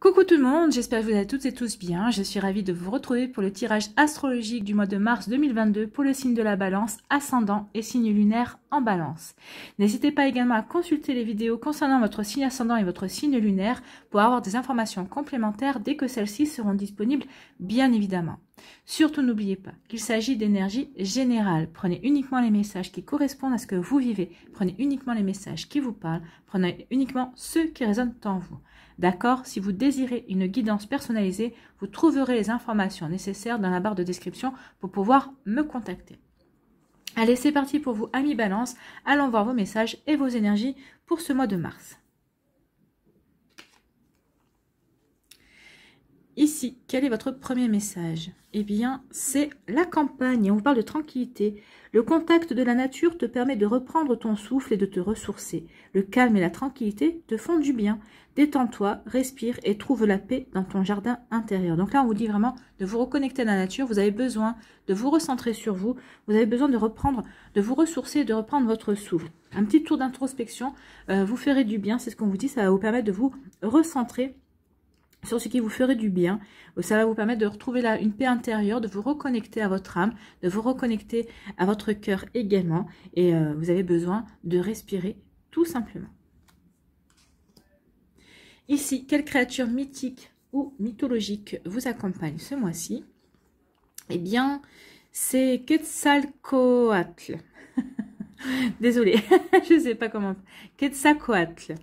Coucou tout le monde, j'espère que vous allez toutes et tous bien. Je suis ravie de vous retrouver pour le tirage astrologique du mois de mars 2022 pour le signe de la balance, ascendant et signe lunaire en balance. N'hésitez pas également à consulter les vidéos concernant votre signe ascendant et votre signe lunaire pour avoir des informations complémentaires dès que celles-ci seront disponibles, bien évidemment. Surtout n'oubliez pas qu'il s'agit d'énergie générale. Prenez uniquement les messages qui correspondent à ce que vous vivez. Prenez uniquement les messages qui vous parlent. Prenez uniquement ceux qui résonnent en vous. D'accord? Si vous désirez une guidance personnalisée, vous trouverez les informations nécessaires dans la barre de description pour pouvoir me contacter. Allez, c'est parti pour vous, amis Balance. Allons voir vos messages et vos énergies pour ce mois de mars. Ici, quel est votre premier message? Eh bien, c'est la campagne. On vous parle de tranquillité. Le contact de la nature te permet de reprendre ton souffle et de te ressourcer. Le calme et la tranquillité te font du bien. Détends-toi, respire et trouve la paix dans ton jardin intérieur. Donc là, on vous dit vraiment de vous reconnecter à la nature. Vous avez besoin de vous recentrer sur vous. Vous avez besoin de reprendre, de vous ressourcer, de reprendre votre souffle. Un petit tour d'introspection vous ferait du bien. C'est ce qu'on vous dit. Ça va vous permettre de vous recentrer sur ce qui vous ferait du bien. Ça va vous permettre de retrouver là une paix intérieure, de vous reconnecter à votre âme, de vous reconnecter à votre cœur également. Et vous avez besoin de respirer tout simplement. Ici, quelle créature mythique ou mythologique vous accompagne ce mois-ci? Eh bien, c'est Quetzalcoatl. Désolée, je ne sais pas comment. Quetzalcoatl.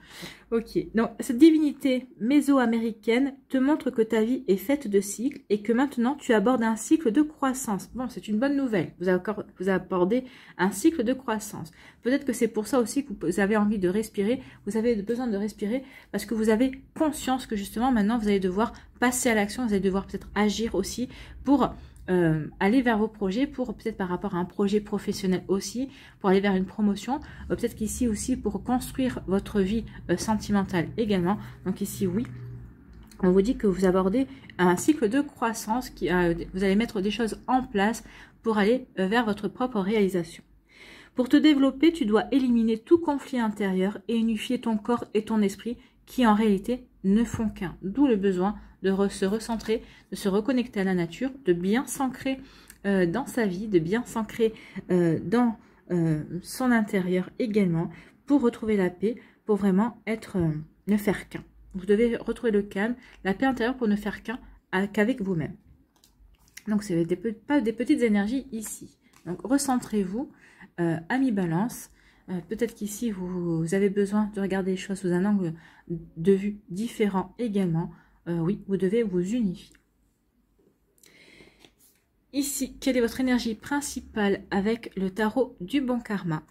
Ok, donc cette divinité mésoaméricaine te montre que ta vie est faite de cycles et que maintenant tu abordes un cycle de croissance. Bon, c'est une bonne nouvelle. Vous abordez un cycle de croissance. Peut-être que c'est pour ça aussi que vous avez envie de respirer. Vous avez besoin de respirer parce que vous avez conscience que justement maintenant vous allez devoir passer à l'action. Vous allez devoir peut-être agir aussi pour aller vers vos projets, pour peut-être par rapport à un projet professionnel aussi, pour aller vers une promotion, peut-être qu'ici aussi pour construire votre vie sentimentale également. Donc ici oui, on vous dit que vous abordez un cycle de croissance, vous allez mettre des choses en place pour aller vers votre propre réalisation. Pour te développer, tu dois éliminer tout conflit intérieur et unifier ton corps et ton esprit qui en réalité ne font qu'un. D'où le besoin de se recentrer, de se reconnecter à la nature, de bien s'ancrer dans sa vie, de bien s'ancrer dans son intérieur également, pour retrouver la paix, pour vraiment ne faire qu'un. Vous devez retrouver le calme, la paix intérieure pour ne faire qu'avec vous-même. Donc, c'est pas des petites énergies ici. Donc, recentrez-vous, amis Balance. Peut-être qu'ici, vous avez besoin de regarder les choses sous un angle de vue différent également. Oui, vous devez vous unifier. Ici, quelle est votre énergie principale avec le tarot du bon karma?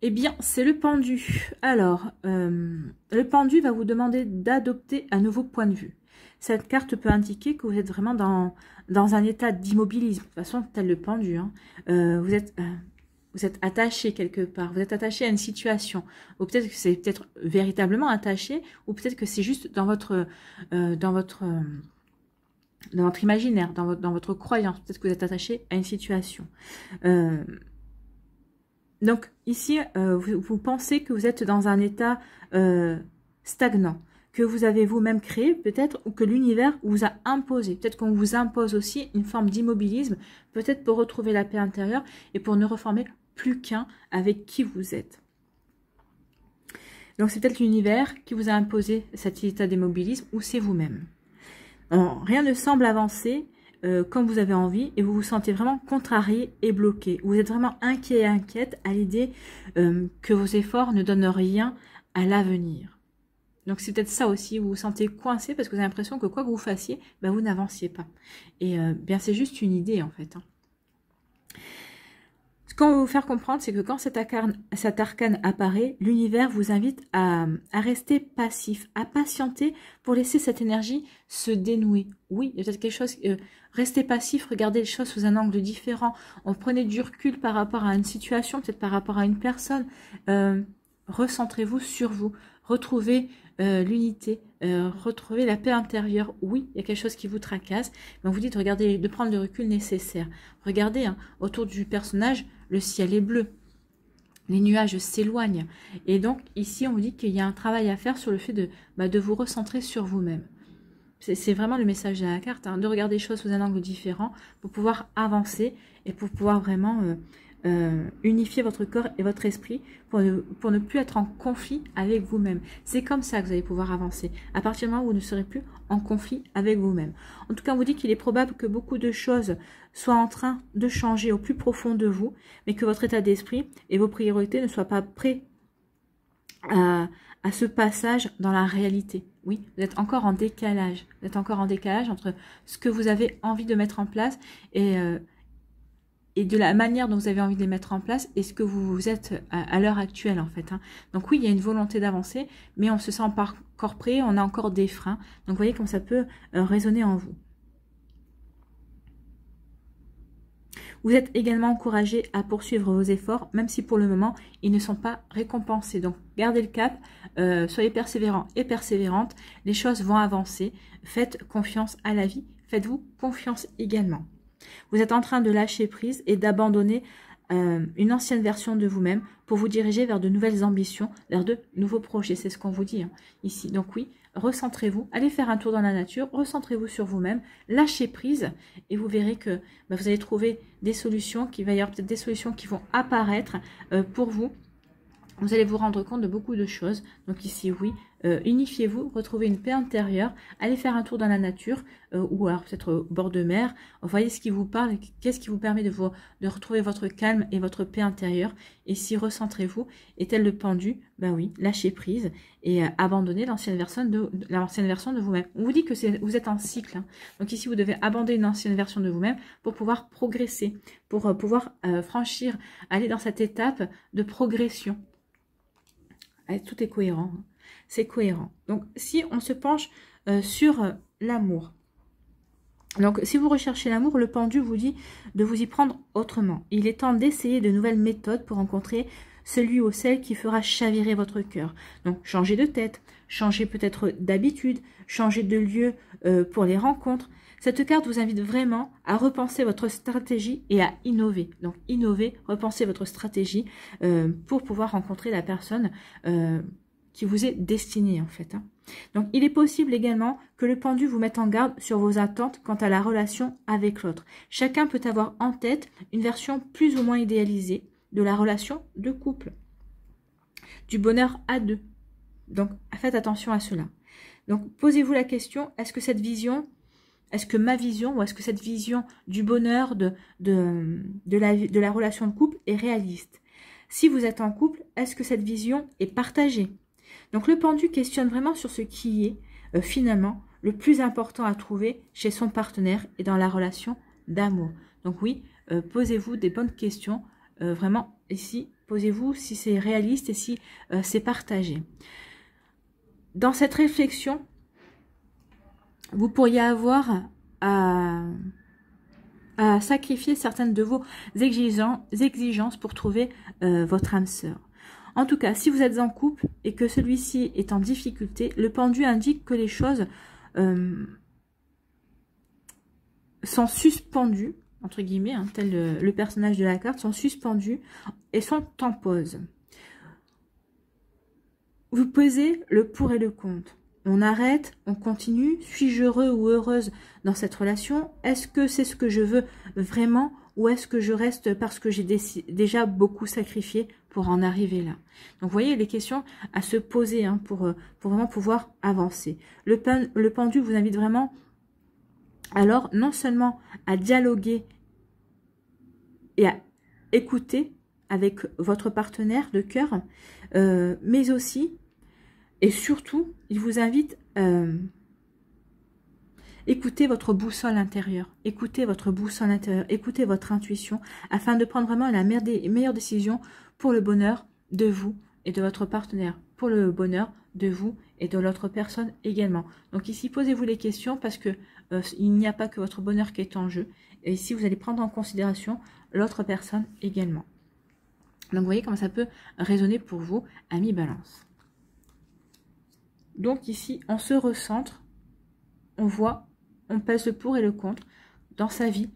Eh bien, c'est le pendu. Alors, le pendu va vous demander d'adopter un nouveau point de vue. Cette carte peut indiquer que vous êtes vraiment dans un état d'immobilisme. De toute façon, tel le pendu. Hein. Vous êtes attaché quelque part. Vous êtes attaché à une situation. Ou peut-être que c'est peut-être véritablement attaché. Ou peut-être que c'est juste dans votre imaginaire, dans votre croyance. Peut-être que vous êtes attaché à une situation. Donc, ici, vous pensez que vous êtes dans un état stagnant, que vous avez vous-même créé, peut-être, ou que l'univers vous a imposé. Peut-être qu'on vous impose aussi une forme d'immobilisme, peut-être pour retrouver la paix intérieure et pour ne reformer plus qu'un avec qui vous êtes. Donc, c'est peut-être l'univers qui vous a imposé cet état d'immobilisme ou c'est vous-même. Rien ne semble avancer comme vous avez envie et vous vous sentez vraiment contrarié et bloqué. Vous êtes vraiment inquiet et inquiète à l'idée que vos efforts ne donnent rien à l'avenir. Donc c'est peut-être ça aussi, vous vous sentez coincé parce que vous avez l'impression que quoi que vous fassiez, ben, vous n'avanciez pas. Et bien c'est juste une idée en fait. Hein. Ce qu'on veut vous faire comprendre, c'est que quand cet arcane apparaît, l'univers vous invite à rester passif, à patienter pour laisser cette énergie se dénouer. Oui, il y a peut-être quelque chose... restez passif, regardez les choses sous un angle différent. On prenait du recul par rapport à une situation, peut-être par rapport à une personne. Recentrez-vous sur vous. Retrouvez l'unité, retrouvez la paix intérieure. Oui, il y a quelque chose qui vous tracasse, mais on vous dit de regarder, de prendre le recul nécessaire. Regardez, hein, autour du personnage, le ciel est bleu. les nuages s'éloignent. Et donc, ici, on vous dit qu'il y a un travail à faire sur le fait de vous recentrer sur vous-même. C'est vraiment le message de la carte, hein, de regarder les choses sous un angle différent pour pouvoir avancer et pour pouvoir vraiment unifier votre corps et votre esprit pour ne plus être en conflit avec vous-même. C'est comme ça que vous allez pouvoir avancer, à partir du moment où vous ne serez plus en conflit avec vous-même. En tout cas, on vous dit qu'il est probable que beaucoup de choses soient en train de changer au plus profond de vous, mais que votre état d'esprit et vos priorités ne soient pas prêts à ce passage dans la réalité. Oui, vous êtes encore en décalage. Vous êtes encore en décalage entre ce que vous avez envie de mettre en place et de la manière dont vous avez envie de les mettre en place et ce que vous êtes à l'heure actuelle en fait. Hein. Donc oui, il y a une volonté d'avancer, mais on ne se sent pas encore prêt, on a encore des freins. Donc vous voyez comment ça peut résonner en vous. Vous êtes également encouragé à poursuivre vos efforts, même si pour le moment, ils ne sont pas récompensés. Donc, gardez le cap, soyez persévérants et persévérantes, les choses vont avancer. Faites confiance à la vie, faites-vous confiance également. Vous êtes en train de lâcher prise et d'abandonner une ancienne version de vous-même pour vous diriger vers de nouvelles ambitions, vers de nouveaux projets. C'est ce qu'on vous dit hein, ici. Donc oui, recentrez-vous, allez faire un tour dans la nature, recentrez-vous sur vous-même, lâchez prise et vous verrez que vous allez trouver des solutions, qu'il va y avoir peut-être des solutions qui vont apparaître pour vous. Vous allez vous rendre compte de beaucoup de choses. Donc ici, oui, unifiez-vous, retrouvez une paix intérieure, allez faire un tour dans la nature ou alors peut-être au bord de mer. Voyez ce qui vous parle, qu'est-ce qui vous permet de retrouver votre calme et votre paix intérieure. Et si recentrez-vous, et tel le pendu, ben oui, lâchez prise et abandonnez l'ancienne version de vous-même. On vous dit que vous êtes en cycle. Hein. Donc ici, vous devez abandonner une ancienne version de vous-même pour pouvoir progresser, pour pouvoir franchir, aller dans cette étape de progression. Tout est cohérent, hein. C'est cohérent. Donc, si on se penche sur l'amour, donc si vous recherchez l'amour, le pendu vous dit de vous y prendre autrement. Il est temps d'essayer de nouvelles méthodes pour rencontrer celui ou celle qui fera chavirer votre cœur. Donc, changer de tête, changer peut-être d'habitude, changer de lieu pour les rencontres. Cette carte vous invite vraiment à repenser votre stratégie et à innover. Donc, innover, repenser votre stratégie pour pouvoir rencontrer la personne qui vous est destinée, en fait. Hein. Donc, il est possible également que le pendu vous mette en garde sur vos attentes quant à la relation avec l'autre. Chacun peut avoir en tête une version plus ou moins idéalisée de la relation de couple, du bonheur à deux. Donc, faites attention à cela. Donc, posez-vous la question, est-ce que cette vision... Est-ce que ma vision ou est-ce que cette vision du bonheur, de la relation de couple est réaliste? Si vous êtes en couple, est-ce que cette vision est partagée? Donc le pendu questionne vraiment sur ce qui est finalement le plus important à trouver chez son partenaire et dans la relation d'amour. Donc oui, posez-vous des bonnes questions. Vraiment ici, posez-vous si c'est réaliste et si c'est partagé. Dans cette réflexion, vous pourriez avoir à sacrifier certaines de vos exigences pour trouver votre âme sœur. En tout cas, si vous êtes en couple et que celui-ci est en difficulté, le pendu indique que les choses sont suspendues, entre guillemets, hein, tel le personnage de la carte, sont suspendues et sont en pause. Vous pesez le pour et le contre. On arrête, on continue. Suis-je heureux ou heureuse dans cette relation? Est-ce que c'est ce que je veux vraiment ou est-ce que je reste parce que j'ai déjà beaucoup sacrifié pour en arriver là? Donc, vous voyez les questions à se poser hein, pour vraiment pouvoir avancer. Le pendu vous invite vraiment alors non seulement à dialoguer et à écouter avec votre partenaire de cœur, mais aussi... Et surtout, il vous invite à écouter votre boussole intérieure. Écoutez votre boussole intérieure, écoutez votre intuition afin de prendre vraiment la meilleure décision pour le bonheur de vous et de votre partenaire, pour le bonheur de vous et de l'autre personne également. Donc ici, posez-vous les questions parce que il n'y a pas que votre bonheur qui est en jeu. Et ici, vous allez prendre en considération l'autre personne également. Donc, vous voyez comment ça peut résonner pour vous, amis Balance. Donc ici, on se recentre, on voit, on pèse le pour et le contre dans sa vie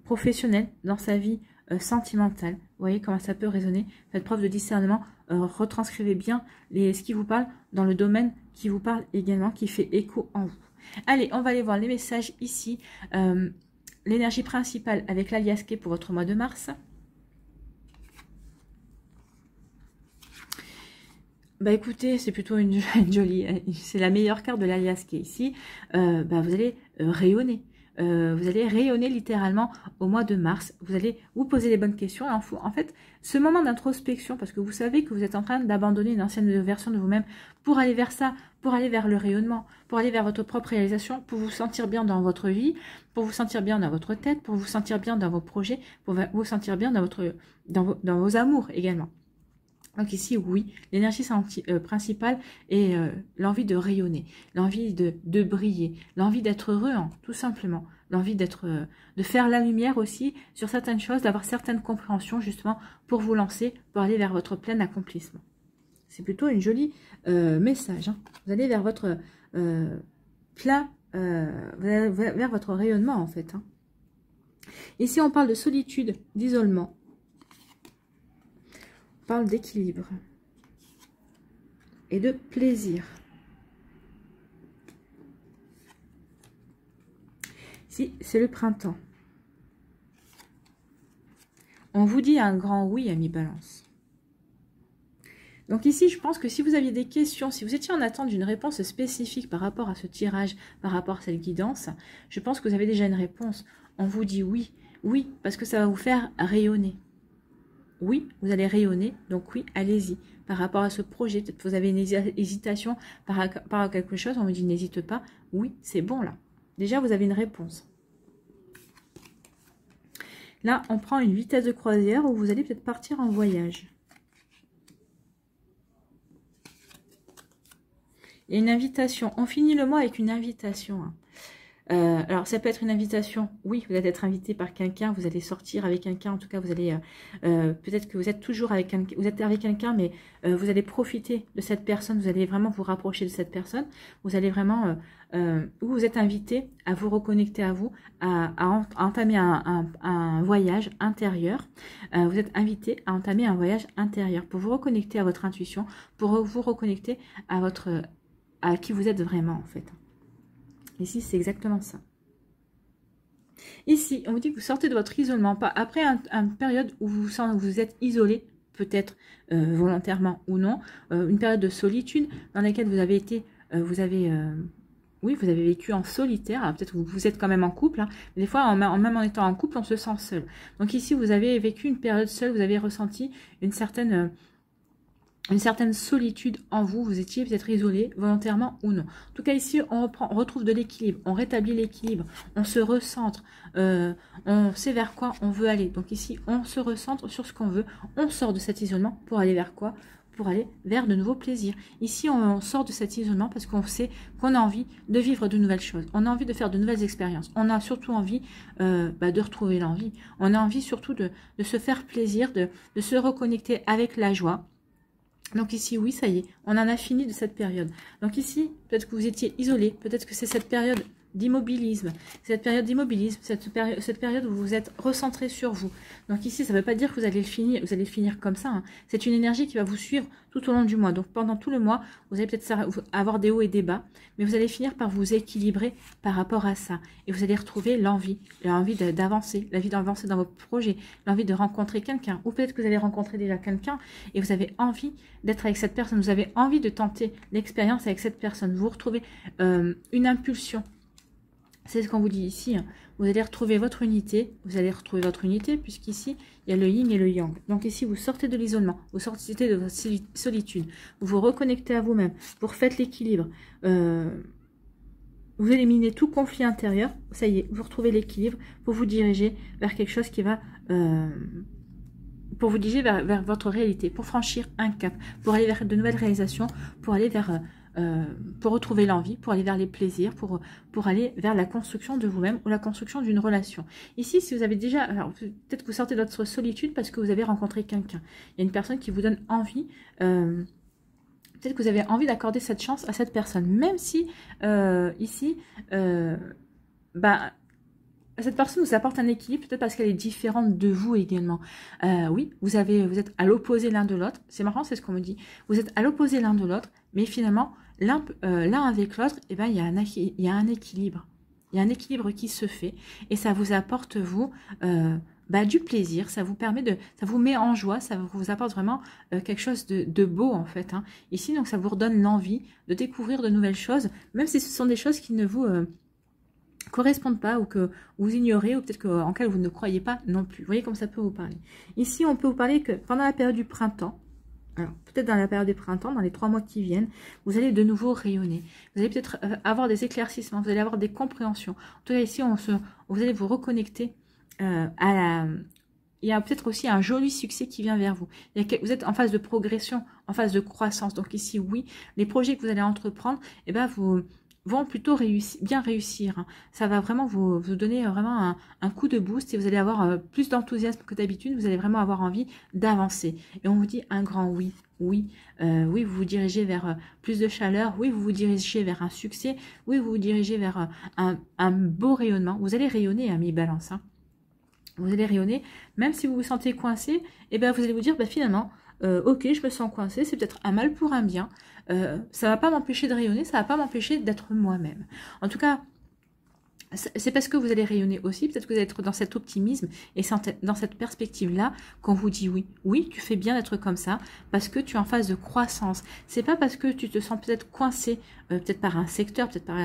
professionnelle, dans sa vie sentimentale. Vous voyez comment ça peut résonner. Faites preuve de discernement. Retranscrivez bien ce qui vous parle dans le domaine qui vous parle également, qui fait écho en vous. Allez, on va aller voir les messages ici. L'énergie principale avec l'alias K pour votre mois de mars. Bah écoutez, c'est plutôt une jolie, c'est la meilleure carte de l'alias K ici. Vous allez rayonner. Vous allez rayonner littéralement au mois de mars. Vous allez vous poser les bonnes questions. En fait, ce moment d'introspection, parce que vous savez que vous êtes en train d'abandonner une ancienne version de vous-même pour aller vers ça, pour aller vers le rayonnement, pour aller vers votre propre réalisation, pour vous sentir bien dans votre vie, pour vous sentir bien dans votre tête, pour vous sentir bien dans vos projets, pour vous sentir bien dans vos amours également. Donc ici, oui, l'énergie principale est l'envie de rayonner, l'envie de briller, l'envie d'être heureux, hein, tout simplement. L'envie de faire la lumière aussi sur certaines choses, d'avoir certaines compréhensions justement pour vous lancer, pour aller vers votre plein accomplissement. C'est plutôt une jolie message. Hein. Vous allez vers votre vers votre rayonnement en fait. Hein. Ici, on parle de solitude, d'isolement. Parle d'équilibre et de plaisir. Ici, c'est le printemps. On vous dit un grand oui, ami Balance. Donc ici, je pense que si vous aviez des questions, si vous étiez en attente d'une réponse spécifique par rapport à ce tirage, par rapport à cette guidance, je pense que vous avez déjà une réponse. On vous dit oui, oui, parce que ça va vous faire rayonner. Oui, vous allez rayonner, donc oui, allez-y. Par rapport à ce projet, peut-être que vous avez une hésitation par rapport à quelque chose, on vous dit n'hésite pas. Oui, c'est bon là. Déjà, vous avez une réponse. Là, on prend une vitesse de croisière où vous allez peut-être partir en voyage. Il y a une invitation. On finit le mois avec une invitation. Hein. Alors, ça peut être une invitation. Oui, vous allez être invité par quelqu'un. Vous allez sortir avec quelqu'un. En tout cas, vous allez... peut-être que vous êtes toujours avec quelqu'un. Vous êtes avec quelqu'un, mais vous allez profiter de cette personne. Vous allez vraiment vous rapprocher de cette personne. Vous allez vraiment... vous êtes invité à vous reconnecter à vous, à entamer un voyage intérieur. Vous êtes invité à entamer un voyage intérieur pour vous reconnecter à votre intuition, pour vous reconnecter à qui vous êtes vraiment, en fait. Ici, c'est exactement ça. Ici, on vous dit que vous sortez de votre isolement. Pas après une période où vous êtes isolé, peut-être volontairement ou non. Une période de solitude dans laquelle vous avez été... vous avez vécu en solitaire. Alors peut-être que vous êtes quand même en couple. Hein, mais des fois, même en étant en couple, on se sent seul. Donc ici, vous avez vécu une période seule. Vous avez ressenti une certaine solitude en vous, vous étiez peut-être isolé, volontairement ou non. En tout cas, ici, on retrouve de l'équilibre, on rétablit l'équilibre, on se recentre, on sait vers quoi on veut aller. Donc ici, on se recentre sur ce qu'on veut, on sort de cet isolement pour aller vers quoi? Pour aller vers de nouveaux plaisirs. Ici, on sort de cet isolement parce qu'on sait qu'on a envie de vivre de nouvelles choses. On a envie de faire de nouvelles expériences. On a surtout envie de retrouver l'envie. On a envie surtout de se faire plaisir, de se reconnecter avec la joie. Donc ici, oui, ça y est, on en a fini de cette période. Donc ici, peut-être que vous étiez isolé, peut-être que c'est cette période d'immobilisme, cette période où vous êtes recentré sur vous. Donc ici, ça ne veut pas dire que vous allez le finir comme ça. Hein. C'est une énergie qui va vous suivre tout au long du mois. Donc pendant tout le mois, vous allez peut-être avoir des hauts et des bas, mais vous allez finir par vous équilibrer par rapport à ça. Et vous allez retrouver l'envie d'avancer, l'envie d'avancer dans votre projet, l'envie de rencontrer quelqu'un. Ou peut-être que vous allez rencontrer déjà quelqu'un et vous avez envie d'être avec cette personne. Vous avez envie de tenter l'expérience avec cette personne. Vous retrouvez une impulsion. C'est ce qu'on vous dit ici. Hein. Vous allez retrouver votre unité. Vous allez retrouver votre unité puisqu'ici, il y a le yin et le yang. Donc ici, vous sortez de l'isolement. Vous sortez de votre solitude. Vous vous reconnectez à vous-même. Vous refaites l'équilibre. Vous éliminez tout conflit intérieur. Ça y est, vous retrouvez l'équilibre pour vous diriger vers quelque chose qui va... pour vous diriger vers votre réalité. Pour franchir un cap. Pour aller vers de nouvelles réalisations. Pour aller vers... pour retrouver l'envie, pour aller vers les plaisirs, pour aller vers la construction de vous-même ou la construction d'une relation. Ici, si vous avez déjà... Alors, peut-être que vous sortez de votre solitude parce que vous avez rencontré quelqu'un. Il y a une personne qui vous donne envie... peut-être que vous avez envie d'accorder cette chance à cette personne. Même si, ici, cette personne vous apporte un équilibre, peut-être parce qu'elle est différente de vous également. Oui, vous êtes à l'opposé l'un de l'autre. C'est marrant, c'est ce qu'on me dit. Vous êtes à l'opposé l'un de l'autre, mais finalement, l'un avec l'autre, eh ben, il y a un équilibre. Il y a un équilibre qui se fait et ça vous apporte, vous, du plaisir. Ça vous met en joie, ça vous apporte vraiment quelque chose de beau, en fait. Hein. Ici, donc, ça vous redonne l'envie de découvrir de nouvelles choses, même si ce sont des choses qui ne vous... correspondent pas ou que vous ignorez ou peut-être en quelles vous ne croyez pas non plus. Vous voyez comme ça peut vous parler. Ici, on peut vous parler que pendant la période du printemps, alors peut-être dans la période du printemps, dans les 3 mois qui viennent, vous allez de nouveau rayonner. Vous allez peut-être avoir des éclaircissements, vous allez avoir des compréhensions. En tout cas, ici, vous allez vous reconnecter à la... Il y a peut-être aussi un joli succès qui vient vers vous. Vous êtes en phase de progression, en phase de croissance. Donc ici, oui, les projets que vous allez entreprendre, eh ben, vont plutôt bien réussir. Hein. Ça va vraiment vous donner vraiment un coup de boost et vous allez avoir plus d'enthousiasme que d'habitude. Vous allez vraiment avoir envie d'avancer. Et on vous dit un grand oui. Oui, oui, vous vous dirigez vers plus de chaleur. Oui, vous vous dirigez vers un succès. Oui, vous vous dirigez vers un beau rayonnement. Vous allez rayonner, ami Balance. Hein. Vous allez rayonner. Même si vous vous sentez coincé, eh ben, vous allez vous dire, finalement, ok, je me sens coincé, c'est peut-être un mal pour un bien. Ça va pas m'empêcher de rayonner, ça va pas m'empêcher d'être moi-même. En tout cas, c'est parce que vous allez rayonner aussi, peut-être que vous allez être dans cet optimisme et dans cette perspective-là qu'on vous dit oui. Oui, tu fais bien d'être comme ça parce que tu es en phase de croissance. C'est pas parce que tu te sens peut-être coincé, peut-être par un secteur, peut-être par,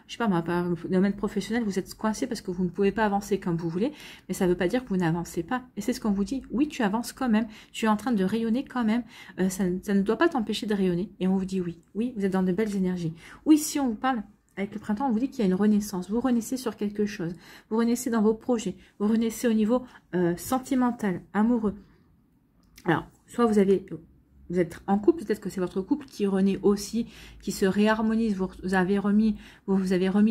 je sais pas moi, par un domaine professionnel, vous êtes coincé parce que vous ne pouvez pas avancer comme vous voulez, mais ça ne veut pas dire que vous n'avancez pas. Et c'est ce qu'on vous dit. Oui, tu avances quand même, tu es en train de rayonner quand même. Ça ne doit pas t'empêcher de rayonner. Et on vous dit oui. Oui, vous êtes dans de belles énergies. Oui, si on vous parle... Avec le printemps, on vous dit qu'il y a une renaissance. Vous renaissez sur quelque chose. Vous renaissez dans vos projets. Vous renaissez au niveau sentimental, amoureux. Alors, soit vous êtes en couple, peut-être que c'est votre couple qui renaît aussi, qui se réharmonise. Vous avez remis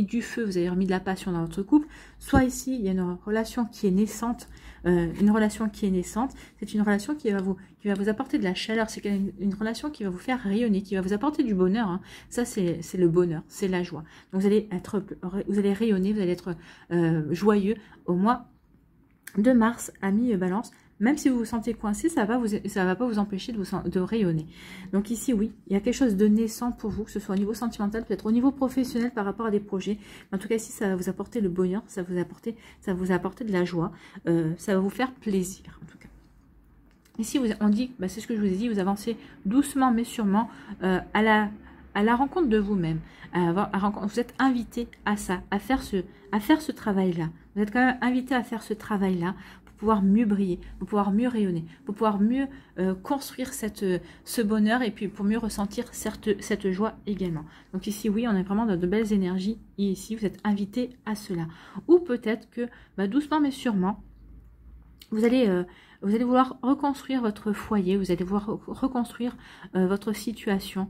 du feu, vous avez remis de la passion dans votre couple. Soit ici, il y a une relation qui est naissante. C'est une relation qui va vous apporter de la chaleur. C'est une relation qui va vous faire rayonner, qui va vous apporter du bonheur. Hein. Ça, c'est le bonheur, c'est la joie. Donc, vous allez rayonner, vous allez être joyeux au mois de mars, ami Balance. Même si vous vous sentez coincé, ça va pas vous empêcher de rayonner. Donc ici, oui, il y a quelque chose de naissant pour vous, que ce soit au niveau sentimental, peut-être au niveau professionnel par rapport à des projets. En tout cas, ici, ça va vous apporter le bonheur, ça va vous apporter de la joie, ça va vous faire plaisir, en tout cas. Ici, on dit, c'est ce que je vous ai dit, vous avancez doucement mais sûrement à la rencontre de vous-même. Vous êtes invité à ça, à faire ce travail-là. Vous êtes quand même invité à faire ce travail-là pour pouvoir mieux briller, pour pouvoir mieux rayonner, pour pouvoir mieux construire ce bonheur et puis pour mieux ressentir cette joie également. Donc ici, oui, on est vraiment dans de belles énergies et ici, vous êtes invité à cela. Ou peut-être que, doucement mais sûrement, vous allez vouloir reconstruire votre foyer, vous allez vouloir reconstruire votre situation.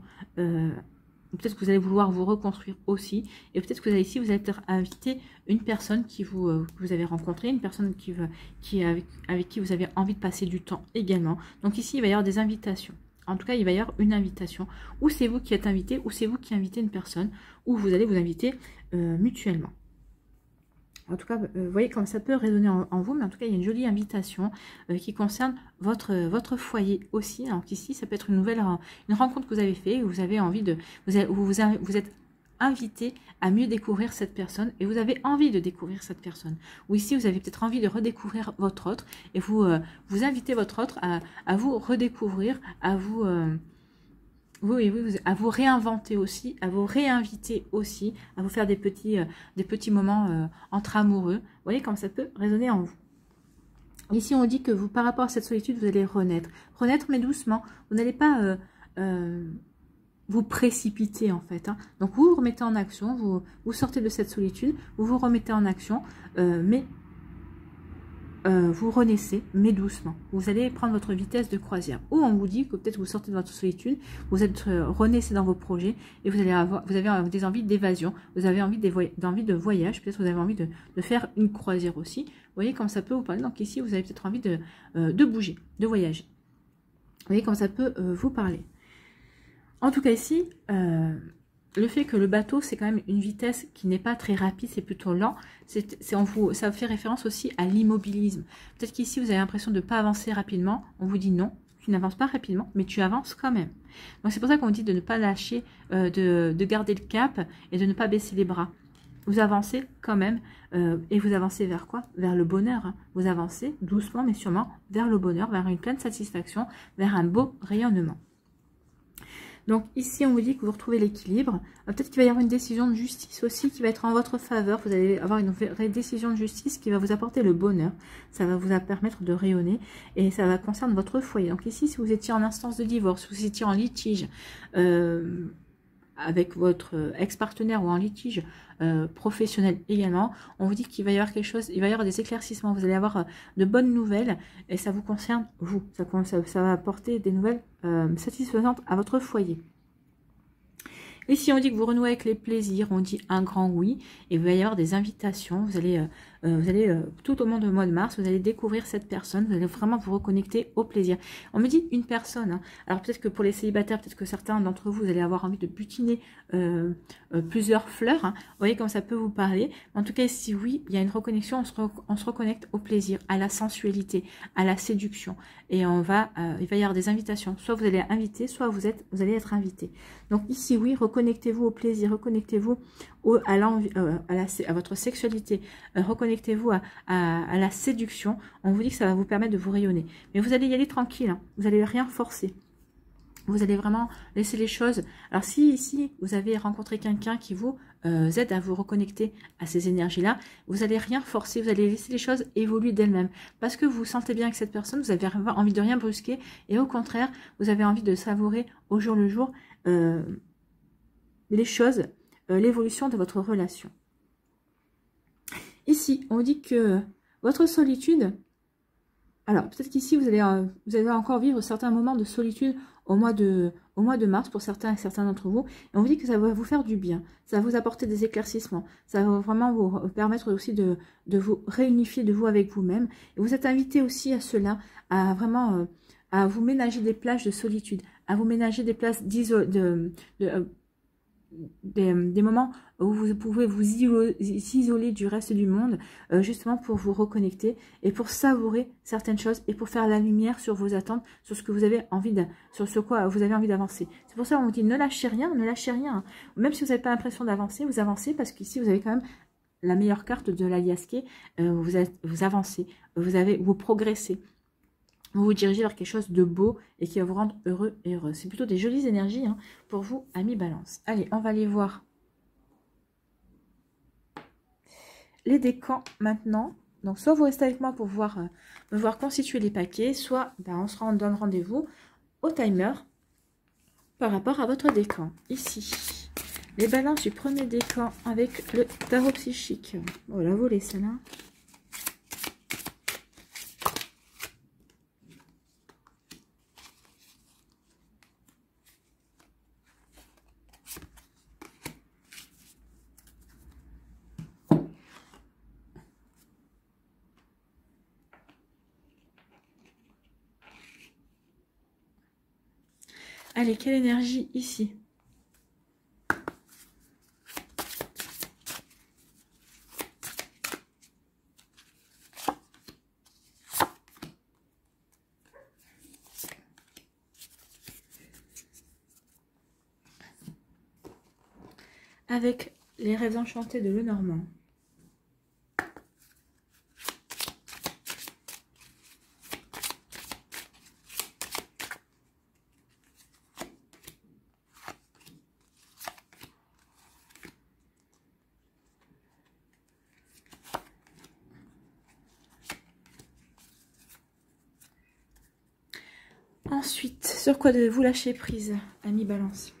Peut-être que vous allez vouloir vous reconstruire aussi. Et peut-être que ici, vous allez peut-être inviter une personne que vous avez rencontrée, une personne avec qui vous avez envie de passer du temps également. Donc ici, il va y avoir des invitations. En tout cas, il va y avoir une invitation. Ou c'est vous qui êtes invité, ou c'est vous qui invitez une personne, ou vous allez vous inviter mutuellement. En tout cas, vous voyez comme ça peut résonner en vous, mais en tout cas, il y a une jolie invitation qui concerne votre foyer aussi. Donc ici, ça peut être une rencontre que vous avez fait, où vous avez envie vous êtes invité à mieux découvrir cette personne et vous avez envie de découvrir cette personne. Ou ici, vous avez peut-être envie de redécouvrir votre autre et vous invitez votre autre à vous redécouvrir, à vous réinventer aussi, à vous réinviter aussi, à vous faire des petits moments entre amoureux. Vous voyez comme ça peut résonner en vous. Ici, on dit que vous, par rapport à cette solitude, vous allez renaître. Renaître, mais doucement. Vous n'allez pas vous précipiter, en fait. Hein. Donc, vous vous remettez en action, vous sortez de cette solitude, vous vous remettez en action, mais vous renaissez, mais doucement. Vous allez prendre votre vitesse de croisière. Ou on vous dit que peut-être vous sortez de votre solitude, vous êtes renaissez dans vos projets et vous avez des envies d'évasion, vous avez envie de voyage, peut-être vous avez envie de faire une croisière aussi. Vous voyez comme ça peut vous parler. Donc ici, vous avez peut-être envie de bouger, de voyager. Vous voyez comme ça peut vous parler. En tout cas ici, le fait que le bateau, c'est quand même une vitesse qui n'est pas très rapide, c'est plutôt lent. Ça fait référence aussi à l'immobilisme. Peut-être qu'ici, vous avez l'impression de ne pas avancer rapidement. On vous dit non, tu n'avances pas rapidement, mais tu avances quand même. Donc, c'est pour ça qu'on dit de ne pas lâcher, de garder le cap et de ne pas baisser les bras. Vous avancez quand même, et vous avancez vers quoi? Vers le bonheur. Hein. Vous avancez doucement, mais sûrement vers le bonheur, vers une pleine satisfaction, vers un beau rayonnement. Donc ici, on vous dit que vous retrouvez l'équilibre. Peut-être qu'il va y avoir une décision de justice aussi qui va être en votre faveur. Vous allez avoir une vraie décision de justice qui va vous apporter le bonheur. Ça va vous permettre de rayonner et ça va concerner votre foyer. Donc ici, si vous étiez en instance de divorce, si vous étiez en litige avec votre ex-partenaire ou en litige professionnel également, on vous dit qu'il va y avoir quelque chose, il va y avoir des éclaircissements, vous allez avoir de bonnes nouvelles et ça vous concerne vous, ça va apporter des nouvelles satisfaisantes à votre foyer. Et si on dit que vous renouez avec les plaisirs, on dit un grand oui. Et il va y avoir des invitations. Vous allez tout au long du mois de mars, vous allez découvrir cette personne. Vous allez vraiment vous reconnecter au plaisir. On me dit une personne. Hein. Alors peut-être que pour les célibataires, peut-être que certains d'entre vous, vous allez avoir envie de butiner plusieurs fleurs. Hein. Vous voyez comme ça peut vous parler. En tout cas, si oui, il y a une reconnexion, on se reconnecte au plaisir, à la sensualité, à la séduction. Et il va y avoir des invitations. Soit vous allez inviter, soit vous allez être invité. Donc ici, oui, reconnectez-vous au plaisir, reconnectez-vous à votre sexualité, reconnectez-vous à la séduction. On vous dit que ça va vous permettre de vous rayonner. Mais vous allez y aller tranquille, hein. Vous n'allez rien forcer. Vous allez vraiment laisser les choses. Alors si ici, vous avez rencontré quelqu'un qui vous aide à vous reconnecter à ces énergies-là, vous n'allez rien forcer, vous allez laisser les choses évoluer d'elles-mêmes. Parce que vous sentez bien que cette personne, vous avez envie de rien brusquer. Et au contraire, vous avez envie de savourer au jour le jour les choses, l'évolution de votre relation. Ici, on dit que votre solitude, alors peut-être qu'ici, vous allez encore vivre certains moments de solitude au mois de mars pour certains et certains d'entre vous. Et on vous dit que ça va vous faire du bien, ça va vous apporter des éclaircissements, ça va vraiment vous permettre aussi de vous réunifier de vous avec vous-même. Et vous êtes invité aussi à cela, à vraiment à vous ménager des plages de solitude, à vous ménager des places des moments où vous pouvez vous isoler du reste du monde, justement pour vous reconnecter et pour savourer certaines choses et pour faire la lumière sur vos attentes, sur ce que vous avez envie sur ce quoi vous avez envie d'avancer. C'est pour ça qu'on vous dit ne lâchez rien, ne lâchez rien. Même si vous n'avez pas l'impression d'avancer, vous avancez parce qu'ici vous avez quand même la meilleure carte de l'Aliasqué, vous avancez, vous progressez. Vous vous dirigez vers quelque chose de beau et qui va vous rendre heureux et heureuse. C'est plutôt des jolies énergies hein, pour vous, amis Balance. Allez, on va aller voir les décans maintenant. Donc, soit vous restez avec moi pour me voir constituer les paquets, soit on se donne rendez-vous au timer par rapport à votre décan. Ici, les balances du premier décan avec le tarot psychique. Oh, la volée, celle-là. Allez, quelle énergie ici? Avec les rêves enchantés de Lenormand. Ensuite, sur quoi devez-vous lâcher prise, amis Balance?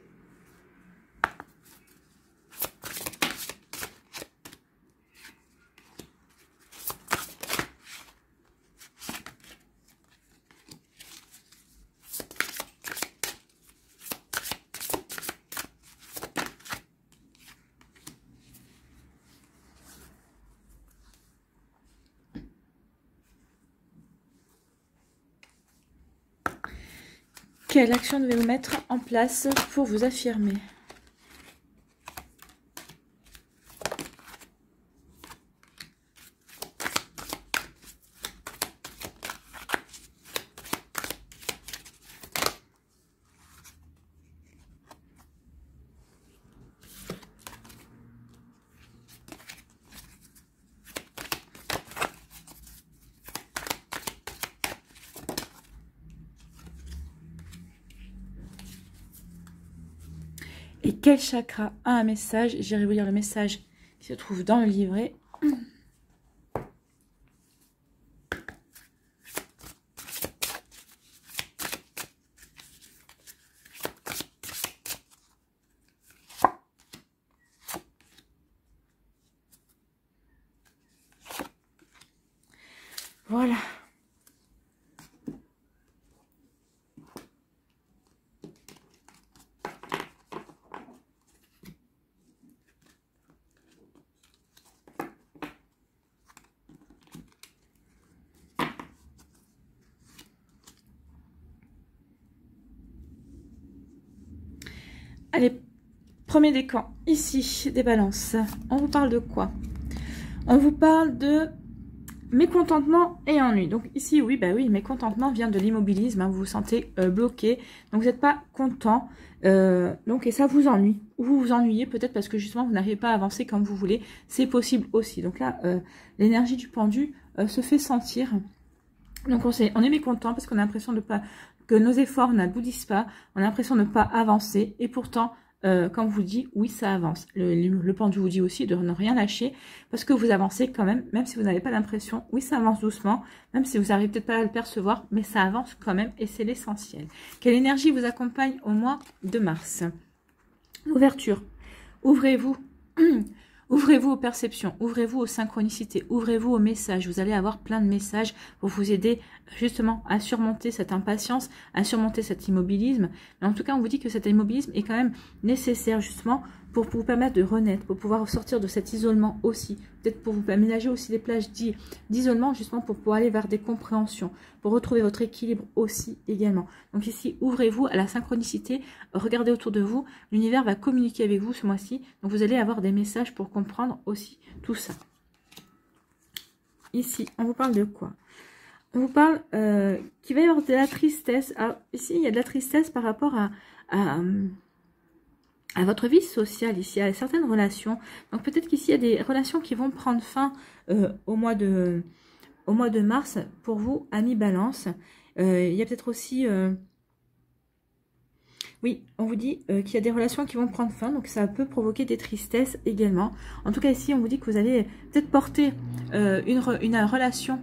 Quelle action devez-vous mettre en place pour vous affirmer? Et quel chakra a un message? J'irai vous lire le message qui se trouve dans le livret. Voilà. Allez, premier décan, ici, des balances. On vous parle de quoi? On vous parle de mécontentement et ennui. Donc ici, oui, bah oui, mécontentement vient de l'immobilisme. Hein, vous vous sentez bloqué, donc vous n'êtes pas content. Donc et ça vous ennuie. Ou vous vous ennuyez peut-être parce que justement vous n'arrivez pas à avancer comme vous voulez. C'est possible aussi. Donc là, l'énergie du pendu se fait sentir. Donc on est mécontent parce qu'on a l'impression de pas que nos efforts n'aboutissent pas. On a l'impression de ne pas avancer et pourtant. Quand on vous dit oui ça avance, le pendu vous dit aussi de ne rien lâcher parce que vous avancez quand même si vous n'avez pas l'impression, oui ça avance doucement, même si vous n'arrivez peut-être pas à le percevoir, mais ça avance quand même et c'est l'essentiel. Quelle énergie vous accompagne au mois de mars? Ouverture, ouvrez-vous. Ouvrez-vous aux perceptions, ouvrez-vous aux synchronicités, ouvrez-vous aux messages. Vous allez avoir plein de messages pour vous aider justement à surmonter cette impatience, à surmonter cet immobilisme. Mais en tout cas, on vous dit que cet immobilisme est quand même nécessaire justement pour vous permettre de renaître, pour pouvoir sortir de cet isolement aussi. Peut-être pour vous aménager aussi des plages d'isolement justement pour pouvoir aller vers des compréhensions, pour retrouver votre équilibre aussi également. Donc ici, ouvrez-vous à la synchronicité, regardez autour de vous, l'univers va communiquer avec vous ce mois-ci. Donc vous allez avoir des messages pour comprendre aussi tout ça. Ici, on vous parle de quoi? On vous parle qu'il va y avoir de la tristesse. Alors ici, il y a de la tristesse par rapport à votre vie sociale, ici, à certaines relations. Donc peut-être qu'ici, il y a des relations qui vont prendre fin au mois de mars pour vous, amis balance. Il y a peut-être aussi... oui, on vous dit qu'il y a des relations qui vont prendre fin, donc ça peut provoquer des tristesses également. En tout cas, ici, on vous dit que vous allez peut-être porter une relation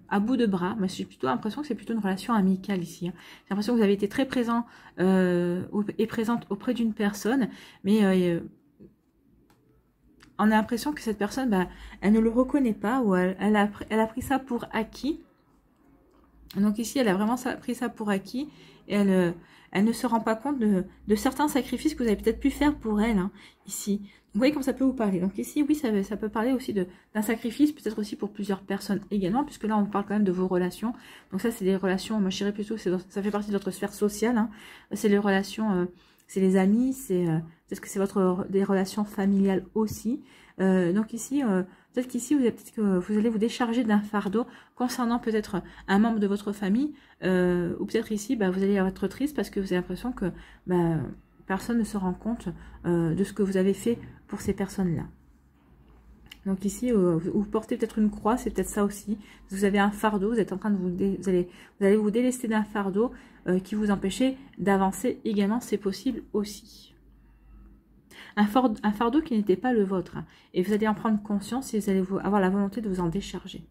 à bout de bras. Moi, j'ai plutôt l'impression que c'est plutôt une relation amicale ici. Hein. J'ai l'impression que vous avez été très présent et présente auprès d'une personne, mais on a l'impression que cette personne, bah, elle ne le reconnaît pas ou elle a pris ça pour acquis. Donc ici, elle a vraiment pris ça pour acquis et elle ne se rend pas compte de certains sacrifices que vous avez peut-être pu faire pour elle, hein, ici. Vous voyez comme ça peut vous parler. Donc ici, oui, ça peut parler aussi d'un sacrifice, peut-être aussi pour plusieurs personnes également, puisque là, on parle quand même de vos relations. Donc ça, c'est des relations, moi je dirais plutôt, ça fait partie de votre sphère sociale. Hein. C'est les relations, c'est les amis, peut-être que c'est des relations familiales aussi. Donc ici, peut-être qu'ici, peut-être que vous allez vous décharger d'un fardeau concernant peut-être un membre de votre famille, ou peut-être ici, bah, vous allez être triste parce que vous avez l'impression que bah, personne ne se rend compte de ce que vous avez fait pour ces personnes-là. Donc ici, vous portez peut-être une croix, c'est peut-être ça aussi. Vous avez un fardeau, vous êtes en train de vous allez vous délester d'un fardeau qui vous empêchait d'avancer également, c'est possible aussi. Un fardeau qui n'était pas le vôtre. Hein, et vous allez en prendre conscience et vous allez avoir la volonté de vous en décharger.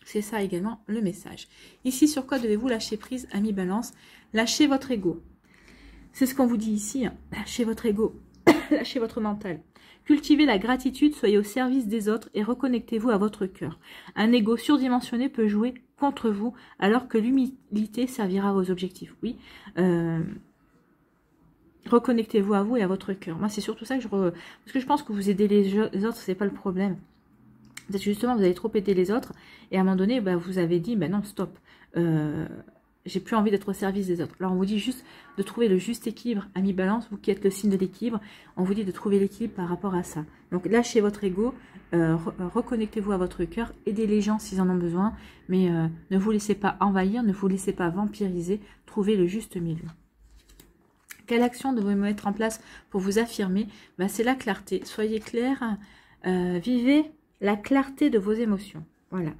C'est ça également le message. Ici, sur quoi devez-vous lâcher prise, amis balance? Lâchez votre ego. C'est ce qu'on vous dit ici. Hein. Lâchez votre ego. Lâchez votre mental. Cultivez la gratitude, soyez au service des autres et reconnectez-vous à votre cœur. Un ego surdimensionné peut jouer contre vous alors que l'humilité servira à vos objectifs. Oui, reconnectez-vous à vous et à votre cœur. Moi, c'est surtout ça que parce que je pense que vous aidez les autres, c'est pas le problème. Peut-être justement, vous avez trop aidé les autres et à un moment donné, bah, vous avez dit, bah non, stop. J'ai plus envie d'être au service des autres. Alors, on vous dit juste de trouver le juste équilibre, ami balance, vous qui êtes le signe de l'équilibre, on vous dit de trouver l'équilibre par rapport à ça. Donc, lâchez votre ego, reconnectez-vous à votre cœur, aidez les gens s'ils en ont besoin, mais ne vous laissez pas envahir, ne vous laissez pas vampiriser, trouvez le juste milieu. Quelle action devez-vous mettre en place pour vous affirmer? Ben, c'est la clarté. Soyez clair, vivez la clarté de vos émotions. Voilà.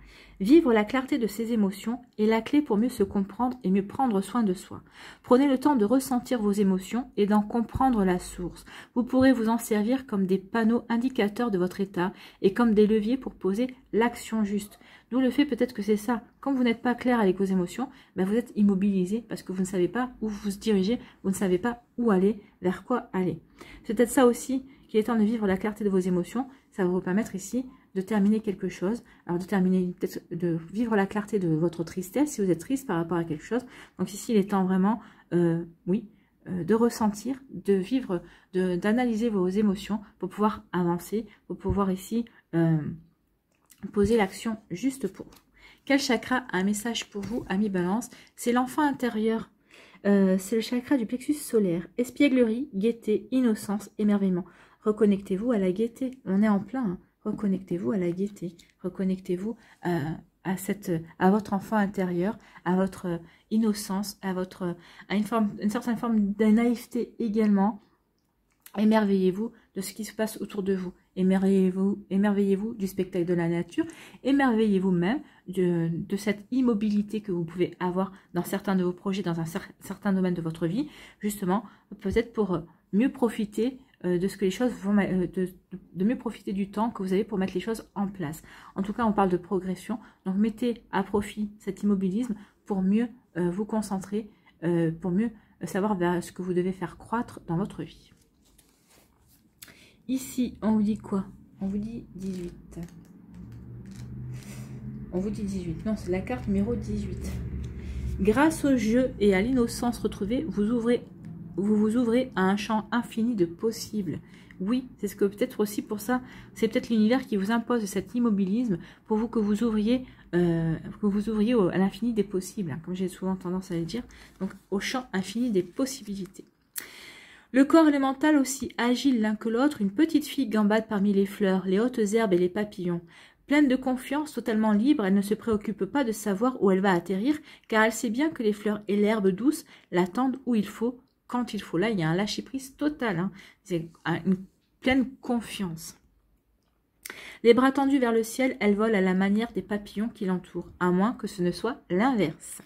Vivre la clarté de ses émotions est la clé pour mieux se comprendre et mieux prendre soin de soi. Prenez le temps de ressentir vos émotions et d'en comprendre la source. Vous pourrez vous en servir comme des panneaux indicateurs de votre état et comme des leviers pour poser l'action juste. D'où le fait peut-être que c'est ça. Quand vous n'êtes pas clair avec vos émotions, ben vous êtes immobilisé parce que vous ne savez pas où vous dirigez, vous ne savez pas où aller, vers quoi aller. C'est peut-être ça aussi qu'il est temps de vivre la clarté de vos émotions. Ça va vous permettre ici de terminer quelque chose. Alors de terminer, peut-être de vivre la clarté de votre tristesse, si vous êtes triste par rapport à quelque chose. Donc ici, il est temps vraiment, de ressentir, de vivre, d'analyser vos émotions pour pouvoir avancer, pour pouvoir ici poser l'action juste pour vous. Quel chakra a un message pour vous, ami Balance? C'est l'enfant intérieur. C'est le chakra du plexus solaire. Espièglerie, gaieté, innocence, émerveillement. Reconnectez-vous à la gaieté. On est en plein. Hein. Reconnectez-vous à la gaieté. Reconnectez-vous à votre enfant intérieur, à votre innocence, à une certaine forme de naïveté également. Émerveillez-vous de ce qui se passe autour de vous. Émerveillez-vous du spectacle de la nature. Émerveillez-vous même de cette immobilité que vous pouvez avoir dans certains de vos projets, dans un certain domaine de votre vie, justement, peut-être pour mieux profiter de ce que les choses vont, de mieux profiter du temps que vous avez pour mettre les choses en place. En tout cas, on parle de progression. Donc, mettez à profit cet immobilisme pour mieux vous concentrer, pour mieux savoir vers ce que vous devez faire croître dans votre vie. Ici, on vous dit quoi? On vous dit 18. On vous dit 18. Non, c'est la carte numéro 18. Grâce au jeu et à l'innocence retrouvée, vous vous ouvrez à un champ infini de possibles. Oui, c'est ce que peut-être aussi pour ça, c'est peut-être l'univers qui vous impose cet immobilisme pour vous que vous ouvriez à l'infini des possibles, hein, comme j'ai souvent tendance à le dire, donc au champ infini des possibilités. Le corps et le mental aussi agile l'un que l'autre, une petite fille gambade parmi les fleurs, les hautes herbes et les papillons. Pleine de confiance, totalement libre, elle ne se préoccupe pas de savoir où elle va atterrir, car elle sait bien que les fleurs et l'herbe douce l'attendent où il faut, quand il faut. Là, il y a un lâcher-prise total, hein. C'est une pleine confiance. Les bras tendus vers le ciel, elle vole à la manière des papillons qui l'entourent, à moins que ce ne soit l'inverse.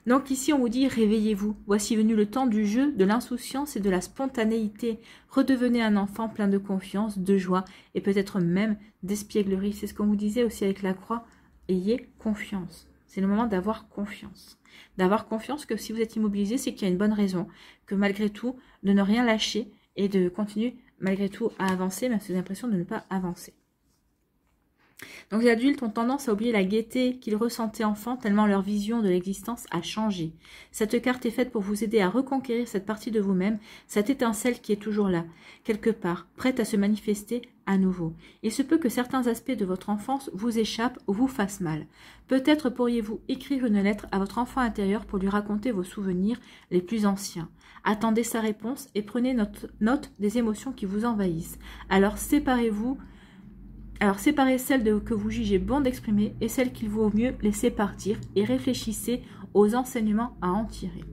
Donc ici, on vous dit, réveillez-vous. Voici venu le temps du jeu, de l'insouciance et de la spontanéité. Redevenez un enfant plein de confiance, de joie et peut-être même d'espièglerie. C'est ce qu'on vous disait aussi avec la croix. Ayez confiance. C'est le moment d'avoir confiance. D'avoir confiance que si vous êtes immobilisé, c'est qu'il y a une bonne raison. Que malgré tout, de ne rien lâcher et de continuer malgré tout à avancer, même si vous avez l'impression de ne pas avancer. Donc les adultes ont tendance à oublier la gaieté qu'ils ressentaient enfant tellement leur vision de l'existence a changé. Cette carte est faite pour vous aider à reconquérir cette partie de vous-même, cette étincelle qui est toujours là, quelque part, prête à se manifester à nouveau. Il se peut que certains aspects de votre enfance vous échappent ou vous fassent mal. Peut-être pourriez-vous écrire une lettre à votre enfant intérieur pour lui raconter vos souvenirs les plus anciens. Attendez sa réponse et prenez note des émotions qui vous envahissent. Alors séparez celles que vous jugez bon d'exprimer et celles qu'il vaut mieux laisser partir et réfléchissez aux enseignements à en tirer.